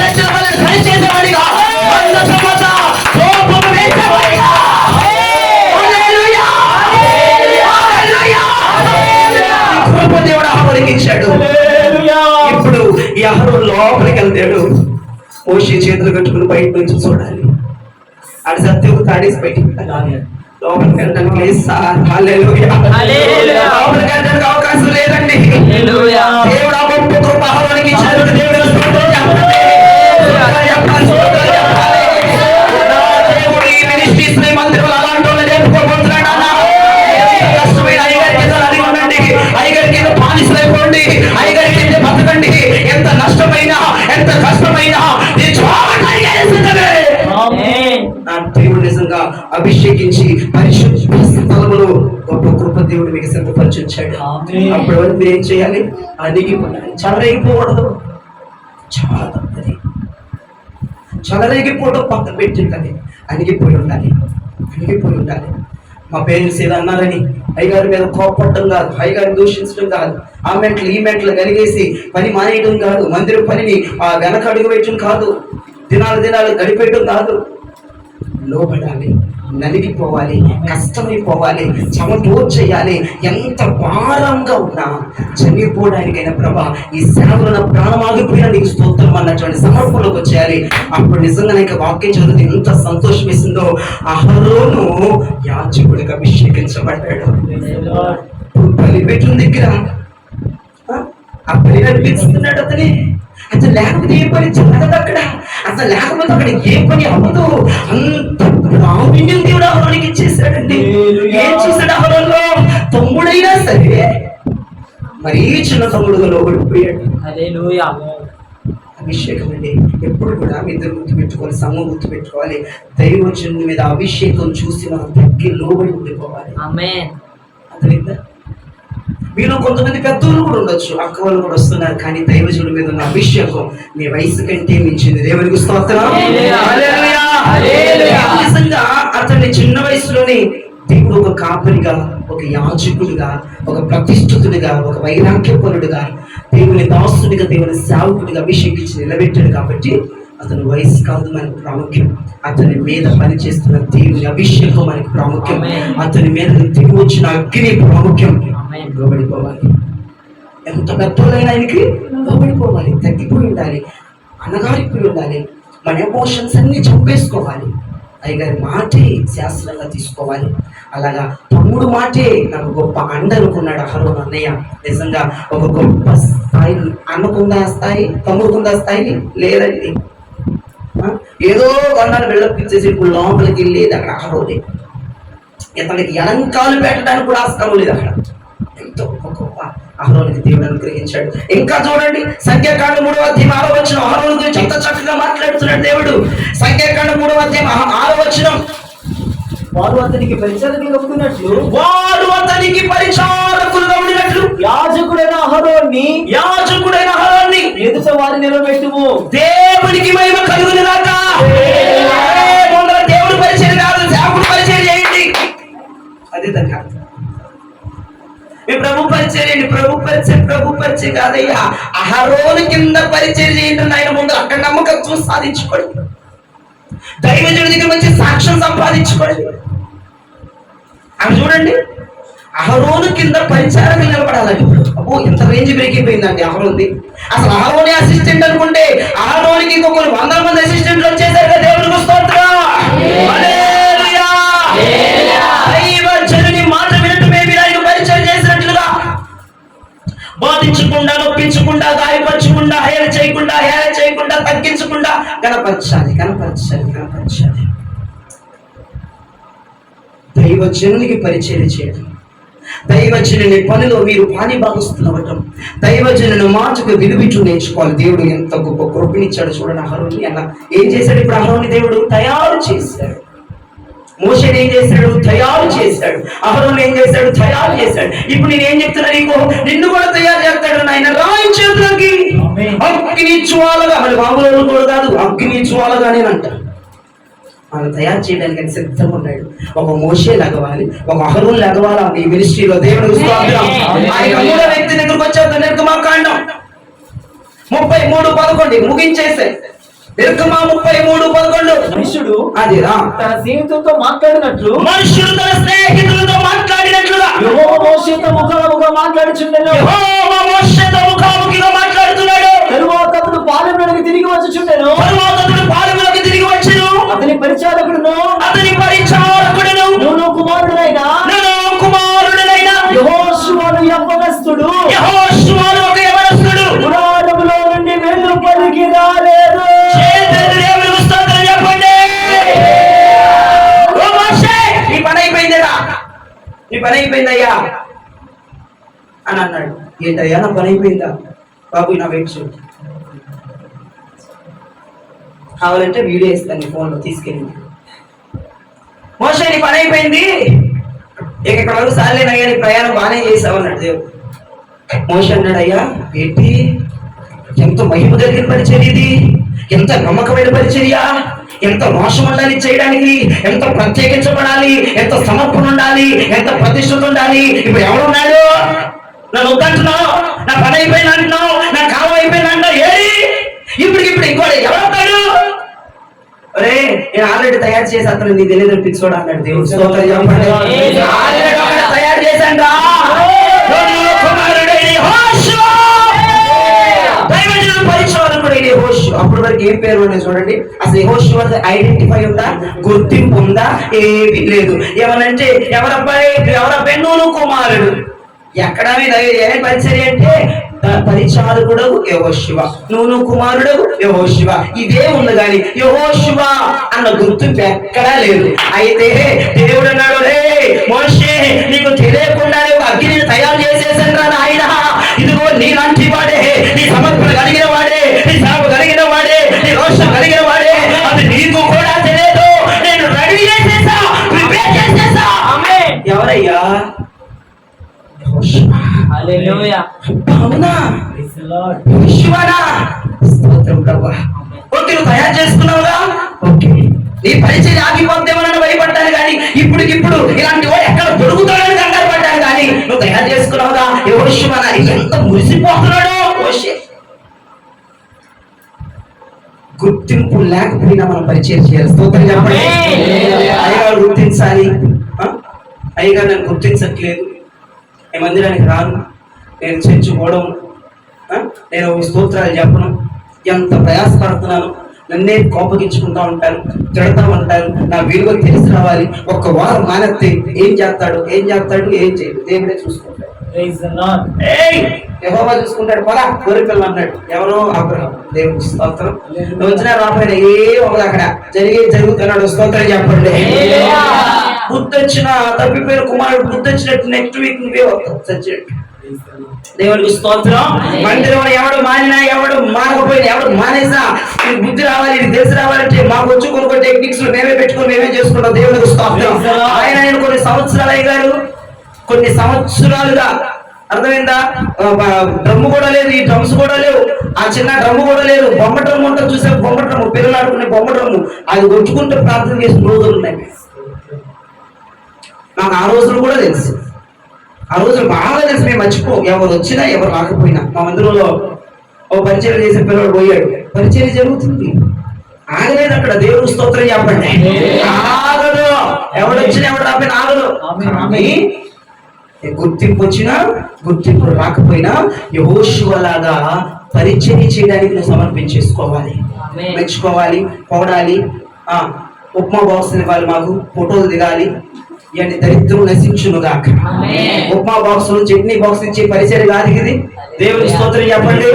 Speaker 1: రక్షణ బలిని సరి చేసేవాడిగా, వంద సంవత్సరాల తోపును వేసేవాడిగా. హల్లెలూయా! హల్లెలూయా! కృప దేవుడు అహరోనికి ఇచ్చాడు. ఇప్పుడు ఈ అహరోను లోపలికి వెళ్తాడు. మోషే చేతులు కట్టుకుని బయట నుంచి చూడాలి. అది సత్యం తాడేసి బయటికి వెళ్ళాలి. లోపలికి వెళ్ళడానికి లేదు సార్. హల్లెలూయా!
Speaker 2: హల్లెలూయా!
Speaker 1: లోపలికి వెళ్ళడానికి అవకాశం లేదండి.
Speaker 2: హల్లెలూయా!
Speaker 1: దేవుడు ఆ గొప్ప కృప అహరోనికి ఇచ్చాడు. దేవుడు స్తోత్రం చెప్పండి. చెప్పాలి, స్తోత్రం చెప్పాలి. నా దేవుడు ఈ మినిస్ట్రీస్ ని మందిరంలో అలాంటి వాళ్ళు నేర్పుకోబోతున్నాడు. కష్టమైన అయ్యగారి కింద అడిగి ఉండండి. అయ్యగారి కింద బానిసలైపోండి. అయ్యగారి కింద బతకండి. ఎంత నష్టమైనా ఎంత కష్టమైనా నా దేవుడు నిజంగా అభిషేకించి పరిశుద్ధ స్థలములో గొప్ప కృప దేవుడు మీకు సిద్ధపరిచాడు. అప్పటి వరకు మీరు ఏం చేయాలి? అణిగిపోయాలి. చెలరేగిపోకూడదు. చాలా తప్పది. చెలరేగిపోవడం పక్కన పెట్టిండాలి. అణిగిపోయి ఉండాలి. అణిగిపోయి ఉండాలి. మా పేరెంట్స్ ఏదో అన్నారని అయ్యగారి మీద కోపడటం కాదు, అయ్యగారిని దూషించడం కాదు, ఆ మెట్లు ఈ మెట్లు కలిగేసి పని మానేయడం కాదు, మందిరం పనిని వెనక అడుగు వేయటం కాదు, దినాలు గడిపేయటం కాదు. లోపడాలి, నలిగిపోవాలి, కష్టమైపోవాలి, చెమటోర్ చేయాలి. ఎంత భారంగా ఉన్నా చనిపోవడానికైనా ప్రభా ఈ సేవలో నా ప్రాణం ఆగిపోయినా నీకు స్తోత్రం అన్నటువంటి సమర్పణలోకి వచ్చేయాలి. అప్పుడు నిజంగా నాకు వాక్యం చదివితే ఎంత సంతోషం వేసిందో. అహరోను యాజకుడికి అభిషేకించబడ్డాడు. బలిపీఠం దగ్గర ఆ బలి నడిపిస్తున్నాడు అతని. అసలు లేకపోతే ఏ పని జరగదు అక్కడ. అసలు లేకపోతే అక్కడ ఏ పని అవ్వదు. అంత ప్రావీణ్యం దేవుడు అహరోనికి ఇచ్చేసాడండి. ఏం చేశాడు అహరోన్లో? తమ్ముడైనా సరే మరీ చిన్న తమ్ముడుగా లోబడిపోయాడు.
Speaker 2: హల్లెలూయా!
Speaker 1: అభిషేకం అండి. ఎప్పుడు కూడా మీ ఇద్దరు గుర్తు పెట్టుకోవాలి, సంఘం గుర్తు పెట్టుకోవాలి. దైవజనుడి మీద అభిషేకం చూసి మనం తగ్గి లోబడి ఉండిపోవాలి.
Speaker 2: ఆమేన్.
Speaker 1: అర్థమైందా? మీలో కొంతమంది పెద్దోళ్ళు కూడా ఉండొచ్చు, అక్క వాళ్ళు కూడా వస్తున్నారు. కానీ దైవజనుడి మీద ఉన్న అభిషేకం మీ వయసు కంటే మించింది. దేవునికి స్తోత్రం. హల్లెలూయా! హల్లెలూయా! నిజంగా అతన్ని చిన్న వయసులోనే దేవుడు ఒక కాపరిగా, ఒక యాజకుడిగా, ఒక ప్రతిష్ఠితుడిగా, ఒక వైరాగ్యపరుడుగా, దేవుని దాసుడిగా, దేవుని సేవకుడిగా అభిషేకించి నిలబెట్టాడు. కాబట్టి అతని వయసు కాదు మనకు ప్రాముఖ్యం. అతని మీద పనిచేస్తున్న దేవుని అభిషేకం మనకు ప్రాముఖ్యం. అతని మీద దిగి వచ్చిన అగ్ని ప్రాముఖ్యం. లోబడిపోవాలి. ఎంత పెద్దోళ్ళైనా ఆయనకి లోబడిపోవాలి. తగ్గిపోయి ఉండాలి, అనగారిపోయి ఉండాలి. మన ఎమోషన్స్ అన్ని చంపేసుకోవాలి. అయ్యగారి మాటే శాస్త్రంగా తీసుకోవాలి. అలాగా తమ్ముడు మాటే నాకు గొప్ప అండ అనుకున్నాడు అహరోను అన్నయ్య. నిజంగా ఒక గొప్ప స్థాయి. అన్నకుందా స్థాయి, తమ్ముడుకుందా స్థాయి లేదండి. ఏదో గన్నాలు వెళ్ళొప్పించేసి ఇప్పుడు లోపలికి వెళ్ళేది అక్కడ అహరోనే. ఇతనికి ఎడంకాలు పెట్టడానికి కూడా ఆస్కారం లేదు అక్కడ. ఎంతో గొప్ప అహరోనికి దేవుడు అనుగ్రహించాడు. ఇంకా చూడండి, సంఖ్యాకాండం 3వ అధ్యాయం 6వ వచనం అహరోను గురించి ఎంత చక్కగా మాట్లాడుతున్నాడు దేవుడు. సంఖ్యాకాండం 3వ అధ్యాయం 6వ వచనం,
Speaker 3: వారు అతనికి పరిచారకులుగా ఉండినట్లు యాజకుడైన అహరోన్ని ఎదుట వారిని నిలబెట్టుము.
Speaker 1: దేవునికి మహిమ కలుగును గాక. దేవుడు పరిచయం కాదు, సేవకుడు పరిచయం చేయండి. అదే దానికి అర్థం. మీ ప్రభు పరిచయం, ప్రభు పరిచయం కాదయ్యా. అహరోను కింద పరిచయం చేయండి. ఆయన ముందు అక్కడ నమ్మకత్వం సాధించుకోండి. దైవజనుడి దగ్గర మంచి సాక్ష్యం సంపాదించుకోండి. అవి చూడండి, అహరోను కింద పరిచారకులు నిలబడాలి. అబ్బో ఎంత రేంజ్ బ్రేక్ అయిపోయిందండి అహరోన్ది. అసలు అహరోనే అసిస్టెంట్ అనుకుంటే అహరోనికి ఇంకో కొన్ని 100 మంది అసిస్టెంట్లు వచ్చేసారు కదా. దేవునికి స్తోత్రం. హల్లెలూయా! దైవజనుని మాట వినటమే మీరు ఆయన పరిచయం చేసినట్లుగా బాధించకుండా, నొప్పించకుండా, గాయపరచకుండా, హేళన చేయకుండా, తగ్గించకుండా కనపరచాలి. దైవజనునికి పరిచయం చేయడం, దైవజనుని పనిలో మీరు పాని భాగస్తున్నవటం, దైవజనుని మాటకు విలువించు నేర్చుకోవాలి. దేవుడు ఎంత గొప్ప కృపనిచ్చాడు చూడండి అహరోని. అలా ఏం చేశాడు? ఇప్పుడు అహరోని దేవుడు తయారు చేశాడు. మోషేని ఏం చేశాడు? తయారు చేశాడు. అహరోను ఏం చేశాడు? తయారు చేశాడు. ఇప్పుడు నేను ఏం చెప్తున్నా నీకు, నిన్ను కూడా తయారు చేస్తాడు నాయన. రా చేతులకి
Speaker 3: ఆమేన్.
Speaker 1: అగ్ని జ్వాలగా, మరి మామూలు కూడా కాదు, అగ్ని జ్వాలగానేనంట మనం తయారు చేయడానికి ఆయన సిద్ధంగా ఉన్నాడు. ఒక మోషే లగవాలి, ఒక అహరోన్ లగవాలా ఈ మినిస్ట్రీలో. దేవుడికి స్తోత్రం. ఆయన మూడో వ్యక్తి దగ్గరకు వచ్చాడు. నిర్గమాకాండం 33:11 ముగించేసే. నిర్గమ 33:11
Speaker 3: మనుషుడు
Speaker 1: అది
Speaker 3: తన స్నేహితులతో మాట్లాడినట్లు
Speaker 1: మనుషులు తన స్నేహితులతో మాట్లాడినట్లుగా
Speaker 3: యెహోవా మోషేతో ముఖాముఖిగా మాట్లాడుచుండెను.
Speaker 1: యెహోవా మోషేతో ముఖాముఖిగా మాట్లాడుతున్నాడు.
Speaker 3: తరువాత అతడు పాలెములోకి తిరిగి వచ్చుచుండెను.
Speaker 1: తరువాత అతడు పాలెములోకి తిరిగి వచ్చెను.
Speaker 3: అతని పరిచారకుడును నూను కుమారుడైన యెహోషువను యవ్వనస్తుడు
Speaker 1: ఒక యవనస్తుడు
Speaker 3: పురాణములో నుండి వెళ్ళు పలికి రాలేదు.
Speaker 1: దేవునికి స్తోత్రం చెప్పండి. ఓ మోషే, నీ పని అయిపోయిందిరా, నీ పని అయిపోయిందయ్యా అని అన్నాడు. ఏంటయ్యా నా పని అయిపోయిందా? బాబు నా వెయిట్ చూడు, కావాలంటే వీడియో ఇస్తాను నీ ఫోన్లో తీసుకెళ్ళి. మోషే నీ పని అయిపోయింది, ఇక ఇక్కడ వరకు సార్లేనయ్యా, నీ ప్రయాణం బాగానే చేసావు అన్నాడు దేవుడు. మోషే అన్నాడు, అయ్యా ఏంటి, ఎంత మహిమ కలిగిన పరిచర్య ఇది, ఎంత నమ్మకమైన పరిచర్య, ఎంత రోషం ఉండాలి చేయడానికి, ఎంత ప్రత్యేకించబడాలి, ఎంత సమర్పణ ఉండాలి, ఎంత ప్రతిష్ఠత ఉండాలి. ఇప్పుడు ఎవరున్నాడు? నన్ను వద్దంటున్నావు, నా పని అయిపోయింది అంటున్నావు, నా కాలం అయిపోయింది అంటున్నావు. ఏది ఇప్పుడు ఇంకోటి ఎవరవుతాడు? అరే నేను ఆల్రెడీ తయారు చేసి అతను నీ తెలియదు పిచ్చుకోవడం అన్నాడు దేవుడు. స్తోత్రం చెప్పండి. ఆల్రెడీ ఒకటి తయారు చేశాను రా. అప్పటి వరకు ఏం పేరు ఉన్నాయి చూడండి. అసలు యెహోషువ ఐడెంటిఫై ఉందా, గుర్తింపు ఉందా? ఏమీ లేదు. ఏమనంటే ఎవరబ్బాయి నూను కుమారుడు. ఎక్కడ మీద ఏ పరిచర్య అంటే పరిచారకుడు యెహోషువ, నూను కుమారుడు యెహోషువ, ఇదే ఉంది కానీ యెహోషువ అన్న గుర్తింపు ఎక్కడా లేదు. అయితే దేవుడు అన్నాడు, రే మోషే నీకు తెలియకుండానే ఒక అగ్నిని తయారు చేసేసాను రా నాయన. ఇదిగో నీలాంటి వాడే, నీ సమర్పణ కలిగిన వాడే, నీ సేవ కలిగిన వాడే, నీ రోషం కలిగిన వాడే, అది నీకు కూడా తెలియదు. నేను రెడీ చేసేసా, ప్రిపేర్ చేసేసా. ఎవరయ్యా?
Speaker 2: హల్లెలూయా.
Speaker 1: అవునా?
Speaker 3: Praise the Lord.
Speaker 1: యెహోషువనా? స్తోత్రం ప్రభువా. ఓకే, నువ్వు తయారు చేసుకున్నావుగా, ఓకే, నీ పరిచయం ఆగిపోద్దేమని భయపడ్డాను కానీ ఇప్పుడు ఇలాంటి వాడు ఎక్కడ దొరుకుతాడని కంగారు పడ్డాను కానీ నువ్వు తయారు చేసుకున్నావుగా. యెహోషువనా? ఎంత మురిసిపోతున్నాడో మోషే. గుర్తింపు లేకపోయినా మనం పరిచయం చేయాలి. స్తోత్రం చెప్పండి. అయ్యగారు గుర్తించాలి. అయ్యగారు నన్ను గుర్తించట్లేదు, ఈ మందిరానికి రాను, నేను చర్చి పోవడం, నేను స్తోత్రాలు చెప్పను, ఎంత ప్రయాసపడుతున్నాను, నన్నే కోపగించుకుంటా ఉంటారు, తిడతా ఉంటారు. నా విలువ తెలిసి రావాలి. ఒక్క వారం మానేస్తే ఏం చేస్తాడు ఏం చేయడు, దేవుడే చూసుకుంటాడు.
Speaker 3: Praise the Lord.
Speaker 1: యెహోవా చూసుకుంటాడు. పదా గొర్రెపిల్ల అన్నాడు. ఎవరో అబ్రహాము. దేవుడికి స్తోత్రం. నువ్వు వచ్చినా రాపోయినా ఏ ఒకటి అక్కడ జరుగుతున్నాడు. స్తోత్రం చెప్పండి. బుద్ధి వచ్చిన తప్పిపోయిన కుమారుడు బుద్ధి వచ్చినట్టు నెక్స్ట్ వీక్ నువ్వే వస్తావు చచ్చినట్టు. దేవుడికి స్తోత్రం. మందిరంలో ఎవడు మానినా, ఎవడు మానకపోయినా, ఎవడు మానేసినా నీకు బుద్ధి రావాలి, నీకు తెలిసి రావాలంటే మాకు వచ్చి కొన్ని టెక్నిక్స్ మేమే పెట్టుకుని మేమే చేసుకుంటాం. దేవుడికి స్తోత్రం. ఆయన నేను కొన్ని సంవత్సరాలు అయ్యారు, కొన్ని సంవత్సరాలుగా, అర్థమైందా, డ్రమ్ము కూడా లేదు, ఈ డ్రమ్స్ కూడా లేవు, ఆ చిన్న డ్రమ్ము కూడా లేదు. బొమ్మ డ్రమ్ము ఉంటుంది చూసే, బొమ్మ డ్రమ్ము, పిల్లలు ఆడుకునే బొమ్మ డ్రమ్ము, అది కొట్టుకుంటూ ప్రార్థన చేసిన రోజులు ఉన్నాయి. నాకు ఆ రోజులు కూడా తెలుసు, ఆ రోజులు బాగా తెలుసు. మేము మర్చిపో, ఎవరు వచ్చినా ఎవరు రాకపోయినా. మా మందిరంలో ఓ పరిచయం చేసే పిల్లడు పోయాడు, పరిచయం జరుగుతుంది, ఆగలేదు అక్కడ. దేవుడు స్తోత్రం చెప్పండి. ఆగదు, ఎవడు వచ్చినా ఎవడు రాకపోయినా ఆగదు. కానీ గుర్తింపు వచ్చినా గుర్తింపు రాకపోయినా యెహోషువలాగా పరిచయం చేయడానికి నువ్వు సమర్పించేసుకోవాలి, మెచ్చుకోవాలి, పొగడాలి. ఉప్మా బాక్స్ ఇవ్వాలి, మాకు ఫోటోలు దిగాలి, ఇవన్నీ దరిద్రం నశించునుగాక. ఉప్మా బాక్స్ చట్నీ బాక్స్ ఇచ్చే పరిచయం కాదు ఇది. దేవుని స్తోత్రం చెప్పండి.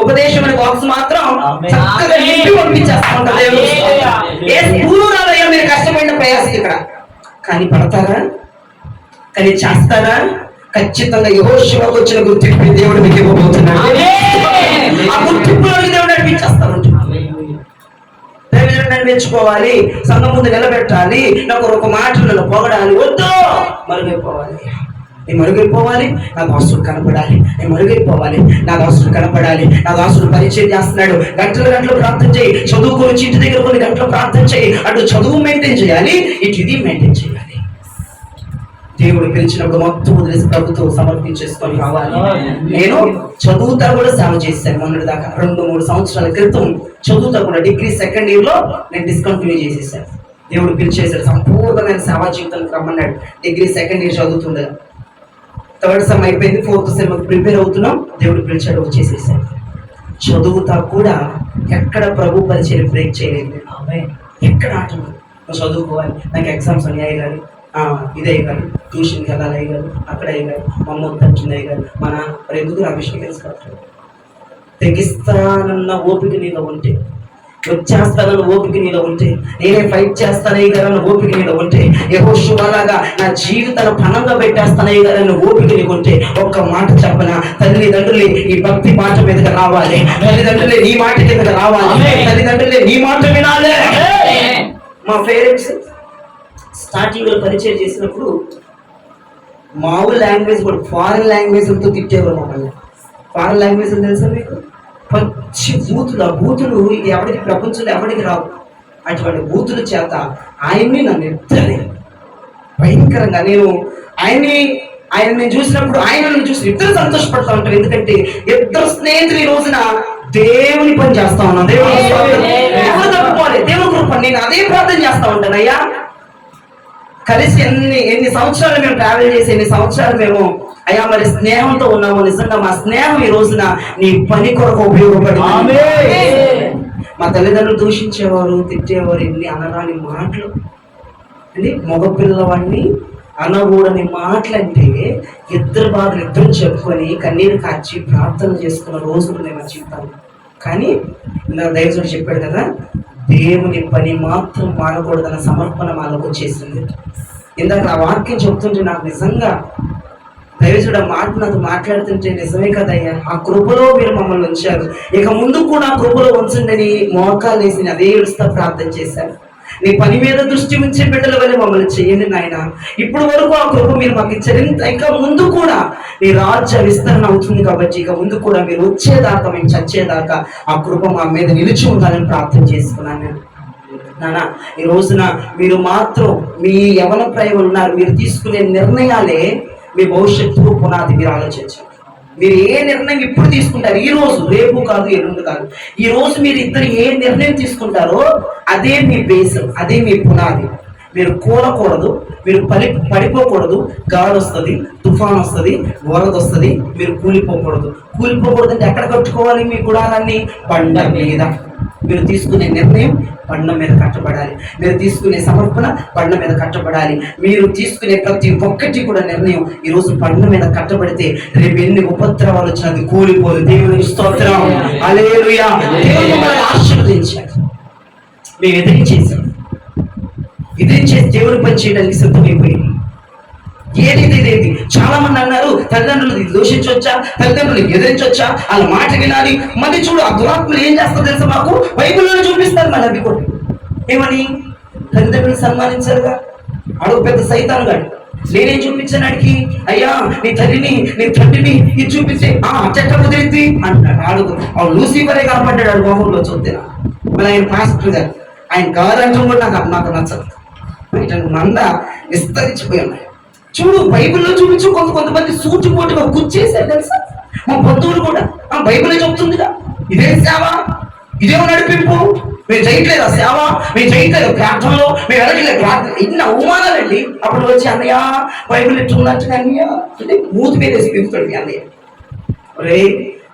Speaker 1: ఉపదేశం అనే బాక్స్ మాత్రం చక్కగా నింపి పంపించేస్తా ఉంటారు. దేవుని స్తోత్రం. ఏ స్కూలు రాదయ్యా మీరు కష్టపడిన ప్రయాసం ఇక్కడ, కానీ పడతారా, కానీ చేస్తారా? ఖచ్చితంగా యెహోషువకు వచ్చిన గుర్తింపు దేవుడు మీకు ఇవ్వబోతున్నాడు. ఆ గుర్తింపులోకి దేవుడు నడిపించేస్తాను. నేర్చుకోవాలి, సంఘం ముందు నిలబెట్టాలి, నాకు ఒక మాటలను పొగడాలి, వద్దు మరిగిపోవాలి. నేను మరుగైపోవాలి, నా దాసుడు కనపడాలి, నేను మరుగైపోవాలి, నా దాసుడు కనపడాలి, నా దాసుడు పరిచయం చేస్తున్నాడు, గంటలు గంటలు ప్రార్థన చేయి, చదువుకొని ఇంటి దగ్గర కొన్ని గంటలు ప్రార్థన చేయి. అటు చదువు మెయింటైన్ చేయాలి, ఇటు ఇది మెయింటైన్ చేయాలి. దేవుడు పిలిచినప్పుడు మొత్తం వదిలేసి ప్రభుత్వం సమర్పించేసుకొని రావాలి. నేను చదువుతా కూడా సేవ చేశాను మొన్నటి దాకా. 2-3 సంవత్సరాల క్రితం చదువుతా కూడా డిగ్రీ సెకండ్ ఇయర్ లో నేను డిస్కంటిన్యూ చేసేసాను. దేవుడు పిలిచేశాడు, సంపూర్ణమైన సేవా జీవితానికి రమ్మన్నాడు. డిగ్రీ సెకండ్ ఇయర్ చదువుతుండగా థర్డ్ సెమ్ అయిపోయింది, 4th సెమ్ ప్రిపేర్ అవుతున్నాం. దేవుడు పిలిచాడు, వచ్చేసేసాడు. చదువుతా కూడా ఎక్కడ ప్రభు పరిచయం బ్రేక్ చేయలేదు. ఎక్కడ ఆటలు చదువుకోవాలి, నాకు ఎగ్జామ్స్ అని అయ్యారు, ఇదే గారు ట్యూషన్కి వెళ్ళాలి అయ్యారు, అక్కడ అయ్యారు, మా అమ్మ తగ్గింది అయ్యారు, మన మరి ఎందుకు అభిషేకం తెలుసుకోవాలి. తెగిస్తానన్న ఓపిక నీలో ఉంటే, వచ్చేస్తానన్న ఓపిక నీలో ఉంటే, నేనే ఫైట్ చేస్తానయ్యారన్న ఓపిక నీలో ఉంటే, యెహోషువలాగా నా జీవితాన్ని పణంగా పెట్టేస్తానయ్యారన్న ఓపిక నీకు ఉంటే, ఒక్క మాట చెప్పన, తల్లిదండ్రులే ఈ భక్తి మాట మీదకి రావాలి, తల్లిదండ్రులే నీ మాట మీదకి రావాలి, తల్లిదండ్రులే నీ మాట వినాలి. మా పేరెంట్స్ స్టార్టింగ్ లో పరిచయం చేసినప్పుడు మామూలు లాంగ్వేజ్ కూడా ఫారెన్ లాంగ్వేజ్లతో తిట్టేవారు మమ్మల్ని. ఫారెన్ లాంగ్వేజ్ తెలుసా మీకు? పచ్చి బూతులు. ఆ బూతులు ఎవరికి ప్రపంచంలో ఎవరికి రావు. అటువంటి బూతుల చేత ఆయన్ని నన్ను ఇద్దరే భయంకరంగా నేను చూసినప్పుడు ఆయన చూసి ఇద్దరు సంతోషపడతా ఉంటారు. ఎందుకంటే ఇద్దరు స్నేహితులు ఈ రోజున దేవుని పని చేస్తా ఉన్నాం. దేవుడు తప్పుకోవాలి, దేవుని కృప. నేను అదే ప్రార్థన చేస్తా ఉంటాను. అయ్యా కలిసి ఎన్ని సంవత్సరాలు మేము ట్రావెల్ చేసి, ఎన్ని సంవత్సరాలు మేము అయ్యా మరి స్నేహంతో ఉన్నాము. నిజంగా మా స్నేహం ఈ రోజున నీ పని కొరకు ఉపయోగపడింది. మా తల్లిదండ్రులు దూషించేవారు, తిట్టేవారు, ఎన్ని అనరాని మాటలు అండి. మగపిల్లవాడిని అనకూడని మాటలంటే ఇద్దరు బాధలు ఇద్దరు చెప్పుకొని కన్నీరు కార్చి ప్రార్థన చేసుకున్న రోజులు నేను మా జీవితాలు. కానీ నా దైవజనుడు చెప్పాడు కదా, దేవుని పని మాత్రం మానకూడదన్న సమర్పణ మాలోకి వచ్చేసింది. ఇందాక ఆ వాక్యం చెప్తుంటే నాకు నిజంగా దైవజనుడు ఆ మాట నాతో మాట్లాడుతుంటే నిజమే కదయ్యా, ఆ కృపలో మీరు మమ్మల్ని ఉంచారు, ఇక ముందు కూడా ఆ కృపలో ఉంచండి మోకాలు వేసి అదే ఏడుస్తా ప్రార్థన చేశారు. నీ పని మీద దృష్టి ఉంచే బిడ్డల వల్ల మమ్మల్ని చేయండి నాయన. ఇప్పుడు వరకు ఆ కృప మీరు మాకు ఇచ్చారు, ఇంకా ముందు కూడా నీ రాజ్య విస్తరణ అవుతుంది కాబట్టి ఇక ముందు కూడా మీరు వచ్చేదాకా, మేము చచ్చేదాకా ఆ కృప మా మీద నిలిచి ఉండాలని ప్రార్థన చేసుకున్నాను నేను. నాన్న ఈ రోజున మీరు మాత్రం మీ యవన ప్రేమలు ఉన్నారు, మీరు తీసుకునే నిర్ణయాలే మీ భవిష్యత్తుకు పునాది. మీరు ఆలోచించండి, మీరు ఏ నిర్ణయం ఇప్పుడు తీసుకుంటారు, ఈ రోజు, రేపు కాదు, ఎల్లుండి కాదు, ఈ రోజు మీరు ఇద్దరు ఏ నిర్ణయం తీసుకుంటారో అదే మీ బేస్, అదే మీ పునాది. మీరు కూలకూడదు, మీరు పడిపోకూడదు. గాలి వస్తుంది, తుఫాన్ వస్తుంది, వరద వస్తుంది, మీరు కూలిపోకూడదు. అంటే ఎక్కడ కట్టుకోవాలి మీ గుడారాన్ని? బండ మీద. మీరు తీసుకునే నిర్ణయం బండ మీద కట్టబడాలి, మీరు తీసుకునే సమర్పణ బండ మీద కట్టబడాలి, మీరు తీసుకునే ప్రతి ఒక్కటి కూడా నిర్ణయం ఈరోజు బండ మీద కట్టబడితే రేపు ఎన్ని ఉపద్రవాలు వచ్చినా అది కూలిపోదు. దేవునికి స్తోత్రం, హల్లెలూయా. దేవుడు మనల్ని ఆశీర్వదించాడు, మేము ఎదిరించేసాం. ఎదిరించేసి దేవుని పని చేయడానికి సిద్ధమైపోయింది. ఏది చాలా మంది అన్నారు, తల్లిదండ్రులు దూషించవచ్చా, తల్లిదండ్రులు ఎదిరించవచ్చా, వాళ్ళ మాట వినాలి. మళ్ళీ చూడు ఆ దురాత్మలు ఏం చేస్తారో తెలుసా, మాకు బైబిల్లో చూపిస్తారు. మళ్ళీ అవి కూడా ఏమని, తల్లిదండ్రులు సన్మానించారుగా. అడుగు పెద్ద సైతాను గాడు, నేనేం చూపించాను అడిగి, అయ్యా నీ తల్లిని నీ తండ్రిని ఇది చూపించే చెట్ట కుదిరింది అంటాడు. అడుగు ఆడు లూసిఫరే కనపడ్డాడు ఆడు మొహంలో చూస్తే. మళ్ళీ ఆయన పాస్టర్ గారు, ఆయన కాదంటం కూడా నాకు నచ్చదు. మంద విస్తరించిపోయి ఉన్నాయి. చూడు బైబిల్లో చూపించు, కొంతమంది సూటిపోటుగా గుర్చేశారు తెలుసా. మా బంధువులు కూడా బైబిల్ చెప్తుందిగా, ఇదే సేవ, ఇదేమో నడిపింపు, మేము చేయట్లేదు ఆ సేవ, మేము చేయట్లేదు ప్రార్థనలో, మేము వెళ్ళట్లేదు ప్రార్థన. ఇన్ని అవమానాలండి. అప్పుడు వచ్చి అన్నయ్య బైబిల్ ఎట్లున్నట్టు అన్నయ్య అంటే మూతి మీద వేసి పిలుస్తాడు అన్నయ్య. రే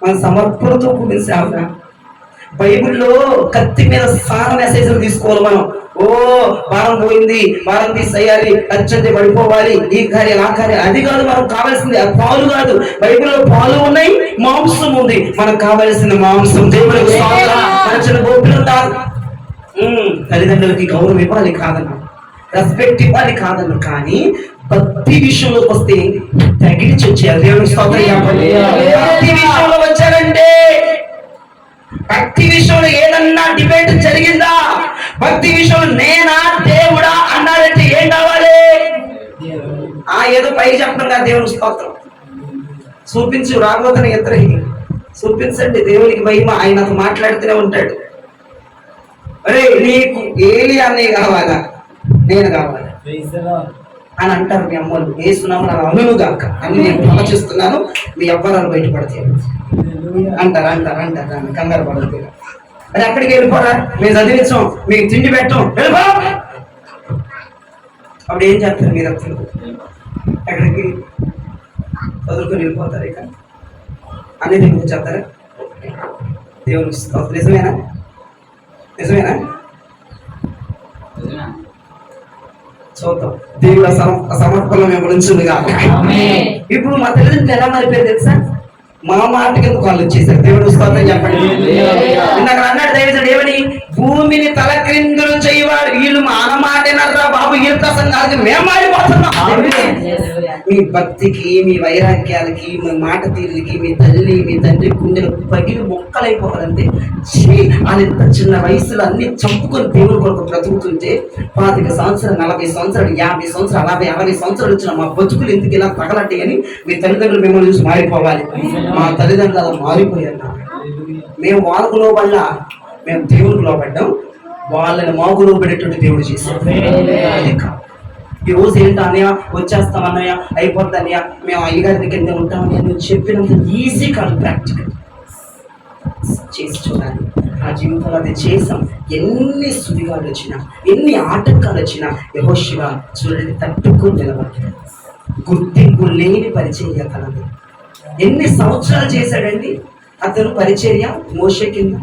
Speaker 1: మన సమర్పణతో కూడిన సేవ. బైబిల్లో కత్తి మీద సాన మెసేజ్లు తీసుకోవాలి మనం. ఓ వారం పోయింది, వారం తీసేయాలి, అచ్చంతే పడిపోవాలి, ఈ కార్యాలు ఆ కార్యాలు, అది కాదు మనకు కావాల్సింది. ఆ పాలు కాదు, బైబిల్లో పాలు ఉన్నాయి, మాంసం ఉంది. మనకు కావాల్సిన మాంసం. దేవుడికి మన చిన్న గోపిలు ఉంటారు. తల్లిదండ్రులకి గౌరవం ఇవ్వాలి కాదన్నా, రెస్పెక్ట్ ఇవ్వాలి కాదన్నా, కానీ భక్తి విషయంలోకి వస్తే తగిలిచి వచ్చేయాలి. దేవుడికి స్తోత్రం చెప్పండి. భక్తి విషయంలో వచ్చారంటే, భక్తి విషయంలో ఏదన్నా డిబేట్ జరిగిందా, భక్తి విషయంలో నేనా దేవుడా అన్నారంటే ఏం కావాలి? ఏదో పైకి చెప్పడం కాదు దేవుని స్తోత్రం. చూపించు రాబోతున్న ఇద్దరికి చూపించండి దేవునికి మహిమ. ఆయనతో మాట్లాడుతూనే ఉంటాడు. అరే నీకు ఏలి అన్నయ్య కావాలా, నేను కావాలా అని అంటారు మీ అమ్మలు. వేస్తున్నాము నా అనుగాక అని నేను ఆలోచిస్తున్నాను. మీ అవ్వరాలు బయటపడతాయి అంటారు అంటారు అంటారు అని కంగారు పడదు. అరే అక్కడికి వెళ్ళిపోరా, మేము చదివించాం, మీకు తిండి పెట్టాం, వెళ్ళిపో. అప్పుడు ఏం చేస్తారు మీరు? అర్థం ఎక్కడికి చదువుకొని వెళ్ళిపోతారు. ఇక అన్ని దేవునికి చెప్తారా? దేవునికి నిజమేనా? నిజమేనా? చూద్దాం. దేవుడు సమర్పణలో మేము ఉంచుంది కాదు. ఇప్పుడు మా తల్లిదండ్రులు ఎలా మారిపోయారు తెలుసా? మా మాట కింద వాళ్ళు వచ్చేసారు. దేవుడు స్తోత్రం చెప్పండి. ఇందాక అన్నాడు దైవజనుడు ఏమని? భూమిని తలక్రిందులు చేయవాడు వీళ్ళు మన మాటేనరా బాబు, వీళ్ళ ప్రసంగాలకి మేము మారిపోతున్నాం. మీ భక్తికి, మీ వైరాగ్యాలకి, మీ మాట తీరులకి మీ తల్లి మీ తండ్రి గుండెలు పగిలి మొక్కలైపోవాలంటే ఇంత చిన్న వయసులో అన్ని చంపుకొని దేవుని కొరకు బ్రతుకుతుంటే 25 సంవత్సరాలు, 40 సంవత్సరాలు, 50 సంవత్సరాలు, 60 సంవత్సరాలు వచ్చిన మా బతుకులు ఎందుకు ఇలా తగలట్టే అని మీ తల్లిదండ్రులు మిమ్మల్ని చూసి మారిపోవాలి. మా తల్లిదండ్రులు అలా మారిపోయారు. మేము వాళ్ళకు లోబడ్డ, మేము దేవునికి లోబడ్డాం. వాళ్ళని మాకు లోబడేటువంటి దేవుడు చేశాడు. ఈ రోజు ఏంటో అన్నయ్య వచ్చేస్తాం, అన్నయ్య అయిపోద్ది అన్నయ్య, మేము అయ్యగారి దగ్గర ఉంటామని నువ్వు చెప్పినంత ఈజీ కాదు. ప్రాక్టికల్ చేసి చూడాలి. ఆ జీవితంలో అది చేసాం. ఎన్ని సుడిగాలు వచ్చినా, ఎన్ని ఆటంకాలు వచ్చినా యెహోషువ చూడండి తట్టుకొని నిలబడ్డాడు. గుర్తింపు లేని పరిచర్య తనది. ఎన్ని సంవత్సరాలు చేశాడండి అతను పరిచర్య మోషే కింద.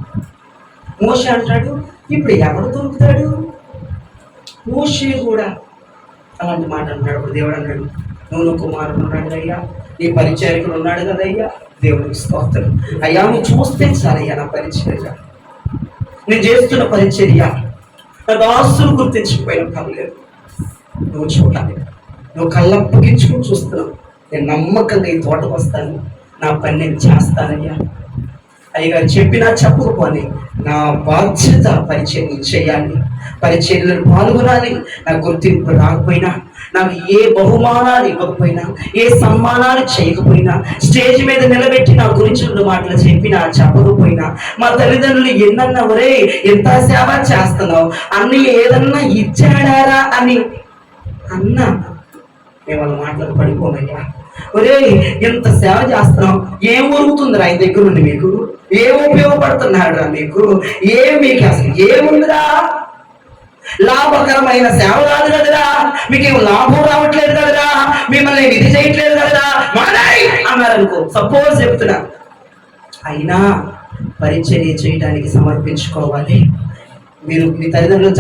Speaker 1: మోషే అంటాడు, ఇప్పుడు ఎవరు దొరుకుతాడు? మోషే కూడా అలాంటి మాట అంటున్నాడు. అప్పుడు దేవుడు అన్నాడు, నువ్వు కుమారుడు ఉన్నాడు అయ్యా, నీ పరిచర్యకుడు ఉన్నాడు కదయ్యా. దేవుడికి స్తోత్రం. అయ్యా నువ్వు చూస్తే చాలయ్యా నా పరిచర్య, నేను చేస్తున్న పరిచర్య నా దాసులు గుర్తించిపోయిన పర్లేదు, నువ్వు చూడాలి. నువ్వు కళ్ళప్పగించుకుని చూస్తున్నావు. నేను నమ్మకంగా ఈ తోటకు వస్తాను, నా పని నేను చేస్తానయ్యా. అయ్యగారు చెప్పినా చెప్పకపోని నా బాధ్యత పరిచర్య చేయాలి, పరిచర్యలో పాల్గొనాలి. నా గుర్తింపు రాకపోయినా, నాకు ఏ బహుమానాలు ఇవ్వకపోయినా, ఏ సన్మానాలు చేయకపోయినా, స్టేజ్ మీద నిలబెట్టి నా గురించి 2 మాటలు చెప్పినా చెప్పకపోయినా, మా తల్లిదండ్రులు ఎన్నన్నా ఒరే ఎంత సేవ చేస్తున్నావు, అన్ని ఏదన్నా ఇచ్చాడారా అని అన్నా మేము వాళ్ళ మాటలకు పడిపోమయ్యా. ఒరే ఎంత సేవ చేస్తున్నాం, ఏం ఉరుగుతుందిరా ఆయన దగ్గర నుండి, మీకు ఏం ఉపయోగపడుతున్నాడు రా, మీకు మీకు అసలు ఏముందిరా, లాభకరమైన సేవ కాదు కదరా, మీకేం లాభం రావట్లేదు కదరా, మిమ్మల్ని ఇది చేయట్లేదు కదరా అన్నారు అనుకో, సపోజ్ చెప్తున్నా. అయినా పరిచర్య చేయడానికి సమర్పించుకోవాలి. మీరు మీ తల్లిదండ్రులు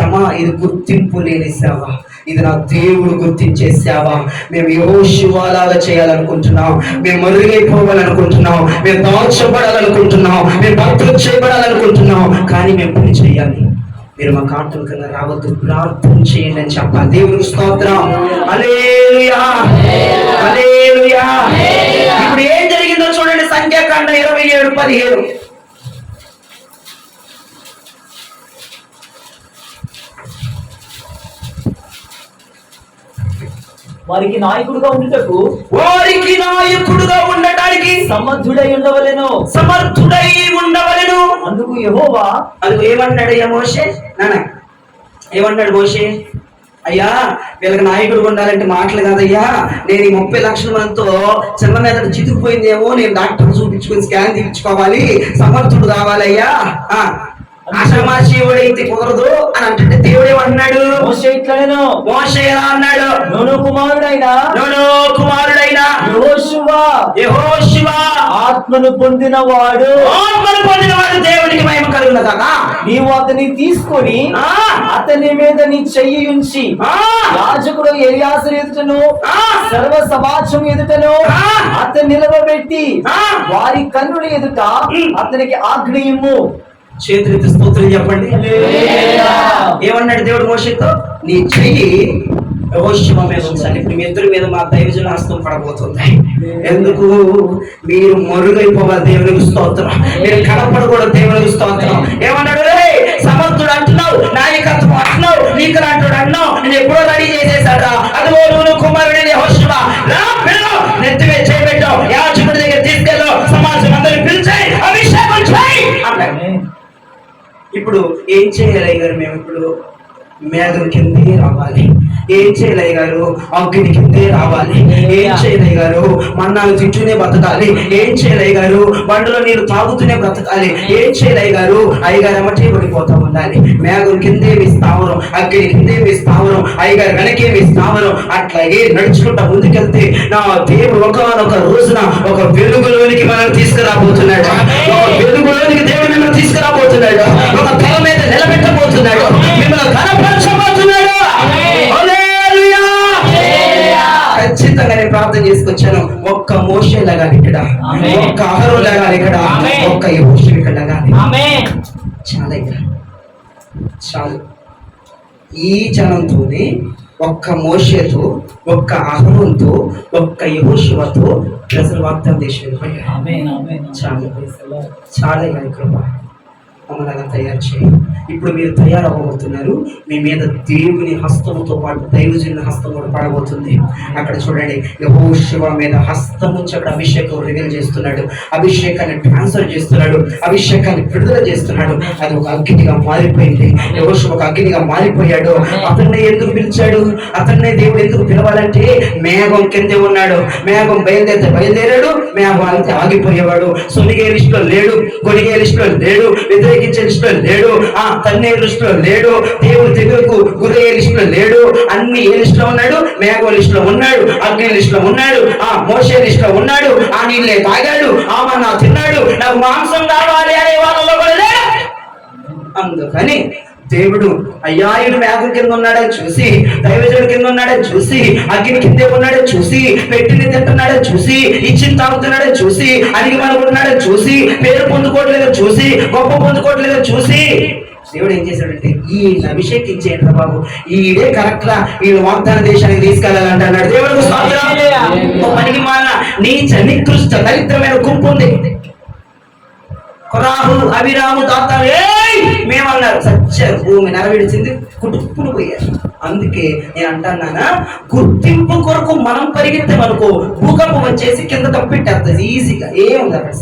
Speaker 1: ఇది గుర్తింపు లేని సేవ, ఇది నా దేవుడు గుర్తించే సేవ. మేము యెహోషువలాగా చేయాలనుకుంటున్నాం, మేము మరుగైపోవాలనుకుంటున్నాం, మేము దాల్చబడాలనుకుంటున్నాం, మేము భక్తులు చేయబడాలనుకుంటున్నాం. కానీ మేము పని చేయాలి. మీరు మాకు ఆటంకంగా రావద్దు, ప్రార్థన చేయండి అని చెప్పాలి. దేవుని స్తోత్రం. హల్లెలూయా, హల్లెలూయా. ఇప్పుడు ఏం జరిగిందో చూడండి. సంఖ్యాకాండం 27:17.
Speaker 3: వారికి నాయకుడుగా ఉండటానికి
Speaker 1: సమర్థుడై ఉండవలెను.
Speaker 3: అందుకు యెహోవా
Speaker 1: ఏమన్నాడు మోషే? ఏమన్నాడు మోషే? అయ్యా వీళ్ళకి నాయకుడు ఉండాలంటే మాటలు కాదయ్యా, నేను ఈ 30 లక్షల మందితో చిన్న మీద చితికిపోయిందేమో, నేను డాక్టర్ చూపించుకొని స్కాన్ తీర్చుకోవాలి, సమర్థుడు కావాలయ్యా, ఆశామాశీవుడైతే కుదరదు అని అంటే దేవుడు ఏమన్నాడు? మోషే ఎలా అన్నాడు? నూను కుమారుడైన యెహోషువ ఆత్మను పొందినవాడు దేవునికి మహిమ కలుగును గాక. నీవు అతన్ని తీసుకొని అతని మీద నీ చెయ్యి ఉంచి యాజకుడు ఎలియాజరు ఎదుటను సర్వ సమాజం ఎదుటను అతన్ని నిలవబెట్టి వారి కన్నుల ఎదుట అతనికి ఆజ్ఞయిమ్ము. చేతులెత్తి స్తోత్రం చెప్పండి. ఏమన్నాడు దేవుడు మోషేతో? నీ చెయ్యి యెహోషువ మీద ఉంచాలి. ఇప్పుడు మీ ఇద్దరి మీద మా దైవజన హస్తం పడబోతుంది. ఎందుకు? మీరు మరుగైపోవాలి. దేవునికి స్తోత్రం. మీరు కనపడకూడదు. దేవునికి స్తోత్రం. ఏమన్నాడు? సమర్థుడు అంటున్నావు, నాయకత్వం అంటున్నావు, నీకు అంటున్నాడు అన్నావు, నేను ఎప్పుడో రెడీ చేసేసాడా? అదిగో నువ్వు కుమారుడైన యెహోషువ ఇప్పుడు ఏం చేయాలి అయ్యగారు? మేము ఇప్పుడు మేఘం కిందే రావాలి. ఏం చేయాలి అయ్యగారు? అగ్ని కిందే రావాలి. ఏం చేయాలి అయ్యగారు? మన్నాను తింటూనే బ్రతకాలి. ఏం చేయాలి అయ్యగారు? బండలో నీరు తాగుతూనే బ్రతకాలి. ఏం చేయాలి అయ్యగారు? అయ్యగారు ఎమ్మటే పడిపోతా ఉండాలి. మేఘం కిందే మీ స్థావరం, అగ్ని కిందే మీ స్థావరం, అయ్యగారు వెనకే మీ స్థావరం. అట్లాగే నడుచుకుంటా ముందుకెళ్తే నా దేవుడు ఒకనొక రోజున ఒక వెలుగులోనికి మనం తీసుకురాబోతున్నాడు. ఒక వెలుగులోనికి దేవుడు మిమ్మల్ని తీసుకురాబోతున్నాడు. ఒక తల మీద నిలబెట్టబోతున్నాడు. మిమ్మల్ని కనపరచబోతున్నాడు. హల్లెలూయా. ఖచ్చితంగా నేను ప్రార్థన చేసుకొచ్చాను. ఒక్క మోషే లగాలి ఇక్కడ, ఒక్క అహరోను లగాలి ఇక్కడ, ఒక్క యెహోషువ ఇక్కడ లగాలి. చాలా ఇక్కడ చాలు. ఈ జనంతోనే ఒక్క మోషేతో, ఒక్క అహరోనుతో, ఒక్క యెహోషువతో ప్రజలు వాగ్దాన దేశం వెళ్ళిపోయారు. చాలు చాలా కృప మమ్మల్ని అలా తయారు చేయండి. ఇప్పుడు మీరు తయారవ్వబోతున్నారు. మీ మీద దేవుని హస్తముతో పాటు దైవజనుని హస్తం కూడా పడబోతుంది. అక్కడ చూడండి, యెహోషువ మీద హస్తం నుంచి అక్కడ అభిషేకం రివీల్ చేస్తున్నాడు. అభిషేకాన్ని ట్రాన్స్ఫర్ చేస్తున్నాడు. అభిషేకాన్ని విడుదల చేస్తున్నాడు. అది ఒక అగ్నిగా మారిపోయింది. యెహోషువ ఒక అగ్నిగా మారిపోయాడు. అతన్నే ఎందుకు పిలిచాడు? అతన్నే దేవుడు ఎందుకు పిలవాలంటే మేఘం కిందే ఉన్నాడు. మేఘం బయలుదేరాడు, మేఘం అంతే ఆగిపోయేవాడు. సొనిగే లిస్టులో లేడు, కొనిగే లిస్టులో లేడు, వ్యతిరేకించే లిస్టులో లేడు, తన్నే లిస్టులో లేడు, దేవుడి దగ్గరకు గురయ్యే లిస్టులో లేడు. అన్ని ఏ లిస్టులో ఉన్నాడు? మేఘం లిస్టులో ఉన్నాడు, అగ్ని లిస్టులో ఉన్నాడు, మోషే లిస్టులో ఉన్నాడు. ఆ నీళ్ళే తాగాడు, మన్నా తిన్నాడు, నాకు మాంసం కావాలి అనే వాళ్ళలో కూడా లేడు. అందుకని దేవుడు అయ్యాయుడు మేఘం కింద ఉన్నాడని చూసి, దైవజనుడు కింద ఉన్నాడని చూసి, అగ్ని కిందే ఉన్నాడని చూసి, పెట్టిని తింటున్నాడని చూసి, ఇచ్చిన తాగుతున్నాడని చూసి, అడిగి మనకున్నాడని చూసి, పేరు పొందుకోవట్లేదని చూసి, గొప్ప పొందుకోవట్లేదని చూసి, దేవుడు ఏం చేశాడంటే ఈయన అభిషేకించేయండి బాబు, ఈడే కరెక్ట్ గా ఈయన వాగ్దాన దేశానికి తీసుకెళ్ళాలంటున్నాడు. దేవుడు పనికి మాల నీచ నికృష్ట దరిద్రమైన గుంపు ఉంది. కొరాహు, అభిరాము, దాతాలు మేమన్నారు. సత్య భూమి నెరవేర్చింది, కుటుంబులు పోయారు. అందుకే నేను అంటున్నానా, గుర్తింపు కొరకు మనం పరిగెత్తామనుకో భూకంపం వచ్చేసి కింద తప్పెట్టేస్తుంది ఈజీగా. ఏముంది అక్కడ?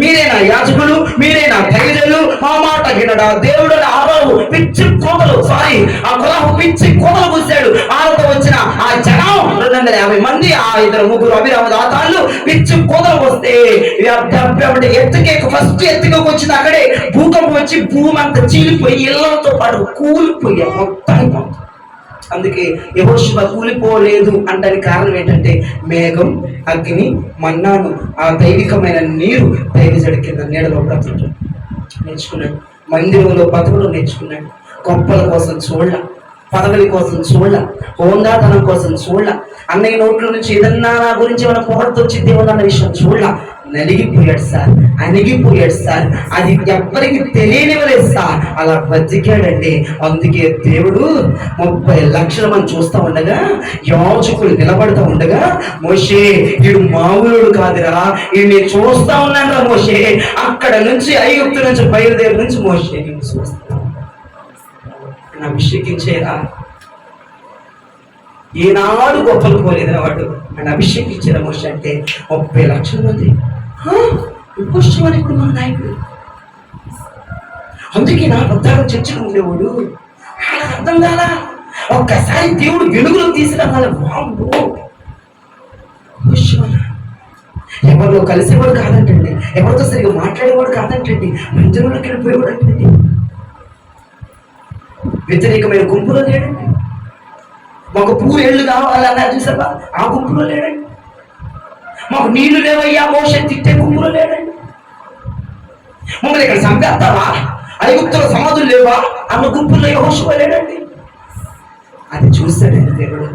Speaker 1: మీరేనా యాజకులు, మీరేనా దైవజనులు, మా మాట వినడా? దేవుడు ఆరోహు పిచ్చి కోతలు ఆ కొరాహు పిచ్చి కోతలు కూర్చాడు. ఆరుతో వచ్చిన ఆ జనం 250 మంది, ఆ 2-3 అభిరామ దాతాళ్ళు పిచ్చి కోతలు వస్తే ఫస్ట్ ఎత్తుకి వచ్చింది. అక్కడే భూకంపం వచ్చి భూమి అంతా చీలిపోయి ఇళ్లతో పాటు కూలిపోయా మొత్తానికి. అందుకే యెహోషువ కూలిపోలేదు అంటానికి కారణం ఏంటంటే మేఘం, అగ్ని, మన్నాను, ఆ దైవికమైన నీరు దైవజడి కింద నీడలో బ్రతకడం నేర్చుకున్నాడు. మందిరంలో బతుకులు నేర్చుకున్నాడు. గొప్పల కోసం చూడాల, పదవుల కోసం చూడాల, హోందాతనం కోసం చూడాల, అన్నయ్య నోట్ల నుంచి ఏదన్నా నా గురించి మన పొగడుతూ వచ్చింది ఏమన్న విషయం చూడాల. నలిగిపోయాడు సార్, అణిగిపోయాడు సార్, అది ఎవ్వరికి తెలియనివ్వలేదు సార్, అలా బతికాడండి. అందుకే దేవుడు 30 లక్షల మంది చూస్తా ఉండగా, యాజకులు నిలబడతా ఉండగా, మోషే వీడు మామూలుడు కాదురా, వీడిని చూస్తా ఉన్నాను మోషే, అక్కడ నుంచి ఐగుప్తు నుంచి బయలుదేరి నుంచి మోషే నేను చూస్తా అభిషేకించేరా. ఈనాడు గొప్పలు కోలేదా వాడు అని అభిషేకించిన మోషే అంటే 30 లక్షల మంది. ఇప్పుడు మన నాయకుడు. అందుకే నా వృద్ధాలు చర్చలు ఉండేవాడు. అర్థం కాలా, ఒక్కసారి దేవుడు వెలుగులో తీసుకురావాలి. ఎవరిలో కలిసేవాడు కాదంటండి, ఎవరితో సరిగ్గా మాట్లాడేవాడు కాదంటండి, మందిరంలోకి వెళ్ళిపోయేవాడు అంటండి, వ్యతిరేకమైన గుంపులో లేడండి. మాకు పూరేళ్ళు కావాలన్నా చూసావా, ఆ గుంపులో లేడండి. మాకు నీళ్లు లేవయ్యా మోషే తిట్టే గుంపులో లేడండి. మమ్మల్ని ఇక్కడ చంపేస్తావా, ఐగుప్తుల సమాధులు లేవా అన్న గుంపుల్లో యెహోషువ లేడండి. అది చూస్తాడండి దేవుడు,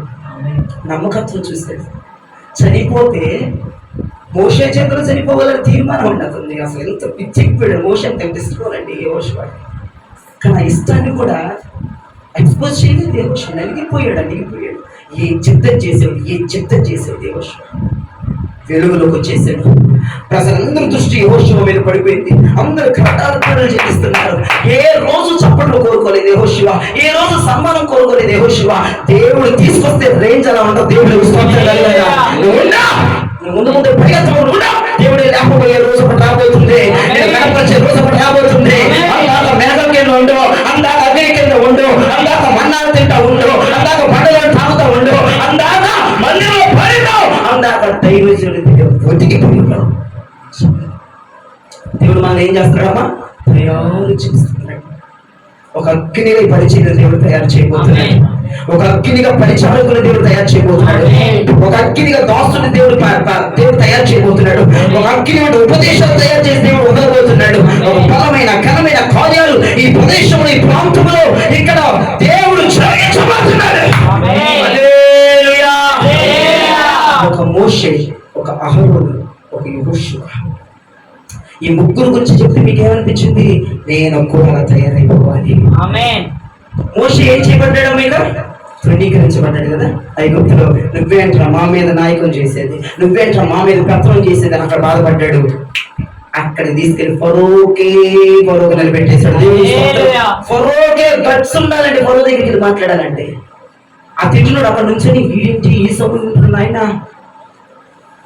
Speaker 1: నమ్మకంతో చూస్తాడు. చనిపోతే మోషే చేతులు చనిపోవాలని తీర్మానం ఉండదు. అసలు ఎంత పిచ్చెక్కిపోయాడు మోషే, ఎంత తీసుకోవాలండి యెహోషువ. కానీ ఆ ఇష్టాన్ని కూడా ఎక్స్పోజ్ చేయలేదు యెహోషువ. నలిగిపోయాడు. ఏ చిత్తం చేసాడు యెహోషువ. వెలుగులోకి వచ్చేసాడు. ప్రజలందరూ దృష్టి యెహోషువ మీద పడిపోయింది. అందరూ కటాలు చేస్తున్నారు. ఏ రోజు చప్పట్లు కోరుకోలేదు యెహోషువ, ఏ రోజు సన్మానం కోరుకోలేదు యెహోషువ. దేవుడు తీసుకొస్తే రేంజ్ అలా ఉండదు. దేవుడు ముందు పరిగెత్తకుండా దేవుడు లేకపోయే రోజు ఒకటి రాబోతుంది, కనపరిచే రోజు ఒకటి రాబోతుంది. దేవుడు మనం ఏం చేస్తున్నాడమ్మా? తయారు చేస్తున్నాడు. ఒక అగ్నిగా ఈ పరిచయం దేవుడు తయారు చేయబోతున్నాడు. ఒక అగ్నిగా పరిచారకులు దేవుడు తయారు చేయబోతున్నాడు. ఒక అగ్నిగా దాసుని దేవుడు తయారు చేయబోతున్నాడు. ఒక అగ్ని అంటే ఉపదేశాలు తయారు చేసి దేవుడు వదలబోతున్నాడు. ఒక బలమైన ఘనమైన కార్యాలు ఈ ప్రదేశంలో, ఈ ప్రాంతంలో ఇక్కడ దేవుడు జరిగించబోతున్నాడు. హల్లెలూయా. ఒక మోషే, ఒక అహరోను, ఒక యెహోషువ, ఈ ముగ్గురు గురించి చెప్తే మీకు ఏమనిపించింది? నేను కూడా తయారైపోవాలి. మోషే ఏం చేయబడ్డాడు? మీద తృణీకరించబడ్డాడు కదా ఐగుప్తులో. నువ్వేంట్రా మా మీద నాయకం చేసేది, నువ్వేంట్రా మా మీద పెత్తనం చేసేది అని అక్కడ బాధపడ్డాడు. అక్కడ తీసుకెళ్లి ఫరోకే నిలబెట్టేశాడు. ఫరోకే గట్స్ ఉండాలంటే, ఫరో దగ్గరికి మాట్లాడాలంటే. ఆ తిట్టుడు అక్కడ నుంచి వీడింటి ఈ సభ ఆయన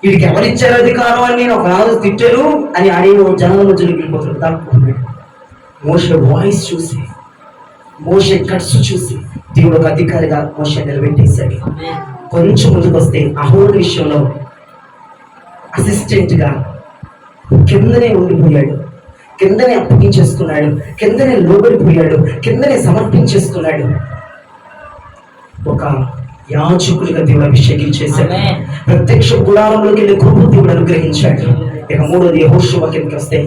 Speaker 1: వీడికి ఎవరిచ్చారు అధికారం అని నేను ఒక నాలుగు తిట్టారు అని అడిగి జనాల మధ్యలో వెళ్ళిపోతాడు. దాక్కున్నాడు. మోషే వాయిస్ చూసి, మోషే కట్స్ చూసి దేవుడు ఒక అధికారిగా మోషే నిలబెట్టేశాడు. కొంచెం ముందుకు వస్తే అహరోను విషయంలో అసిస్టెంట్ గా కిందనే ఉండిపోయాడు, కిందనే అప్పగించేస్తున్నాడు, కిందనే లోబడిపోయాడు, కిందనే సమర్పించేస్తున్నాడు. ఒక యాజకుడిగా దేవుడు అభిషేకించేశాడు. ప్రత్యక్ష గుడారంలోకి వెళ్ళి కృప దేవుడు అనుగ్రహించాడు. ఇక మూడోది యెహోషువ కిందకి వస్తే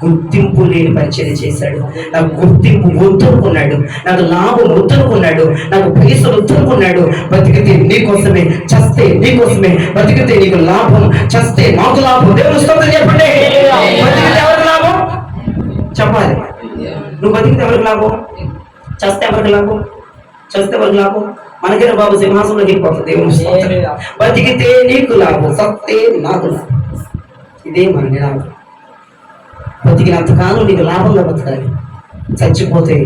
Speaker 1: గుర్తింపు లేని పరిచయం చేశాడు. నాకు గుర్తింపు వద్దనుకున్నాడు, నాకు లాభం వద్దనుకున్నాడు, నాకు పైసలు వద్దనుకున్నాడు. బతికితే నీకోసమే, చస్తే నీకోసమే. బతికితే నీకు లాభం, చస్తే మాకు లాభం. దేవుడు స్తోత్రం చెప్పండి. బతికితే ఎవరికి లాభం చెప్పాలి. నువ్వు బతికితే ఎవరికి లాభం? చస్తే ఎవరికి లాభం? చస్తే ఎవరికి లాభం? మనకైనా బాబు సింహాసంలోకి వెళ్ళిపోతుంది. దేవుడు స్తోత్రం. బతికితే నీకు లాభం, చస్తే నాకు లాభం. ఇదే మన నినాదం. బతికినంతకాలం నీకు లాభంగా బతకాలి, చచ్చిపోతే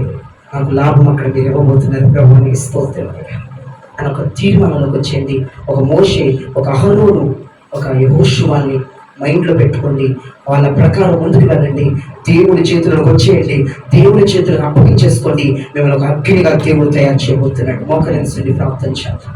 Speaker 1: నాకు లాభం అక్కడ మీరు ఇవ్వబోతున్నారు ప్రభువునికి స్తోత్రం అని ఒక తీర్మానంలోకి వచ్చింది. ఒక మోషే, ఒక అహరోను, ఒక యెహోషువాని మైండ్లో పెట్టుకోండి. వాళ్ళ ప్రకారం ముందుకు వెళ్ళండి. దేవుడి చేతులకు వచ్చేయండి, దేవుడి చేతులకు అప్పగించేసుకోండి. మిమ్మల్ని ఒక అగ్నిగా దేవుడు తయారు చేయబోతున్నాడు. మోకరించండి, ప్రార్థన చేద్దాం.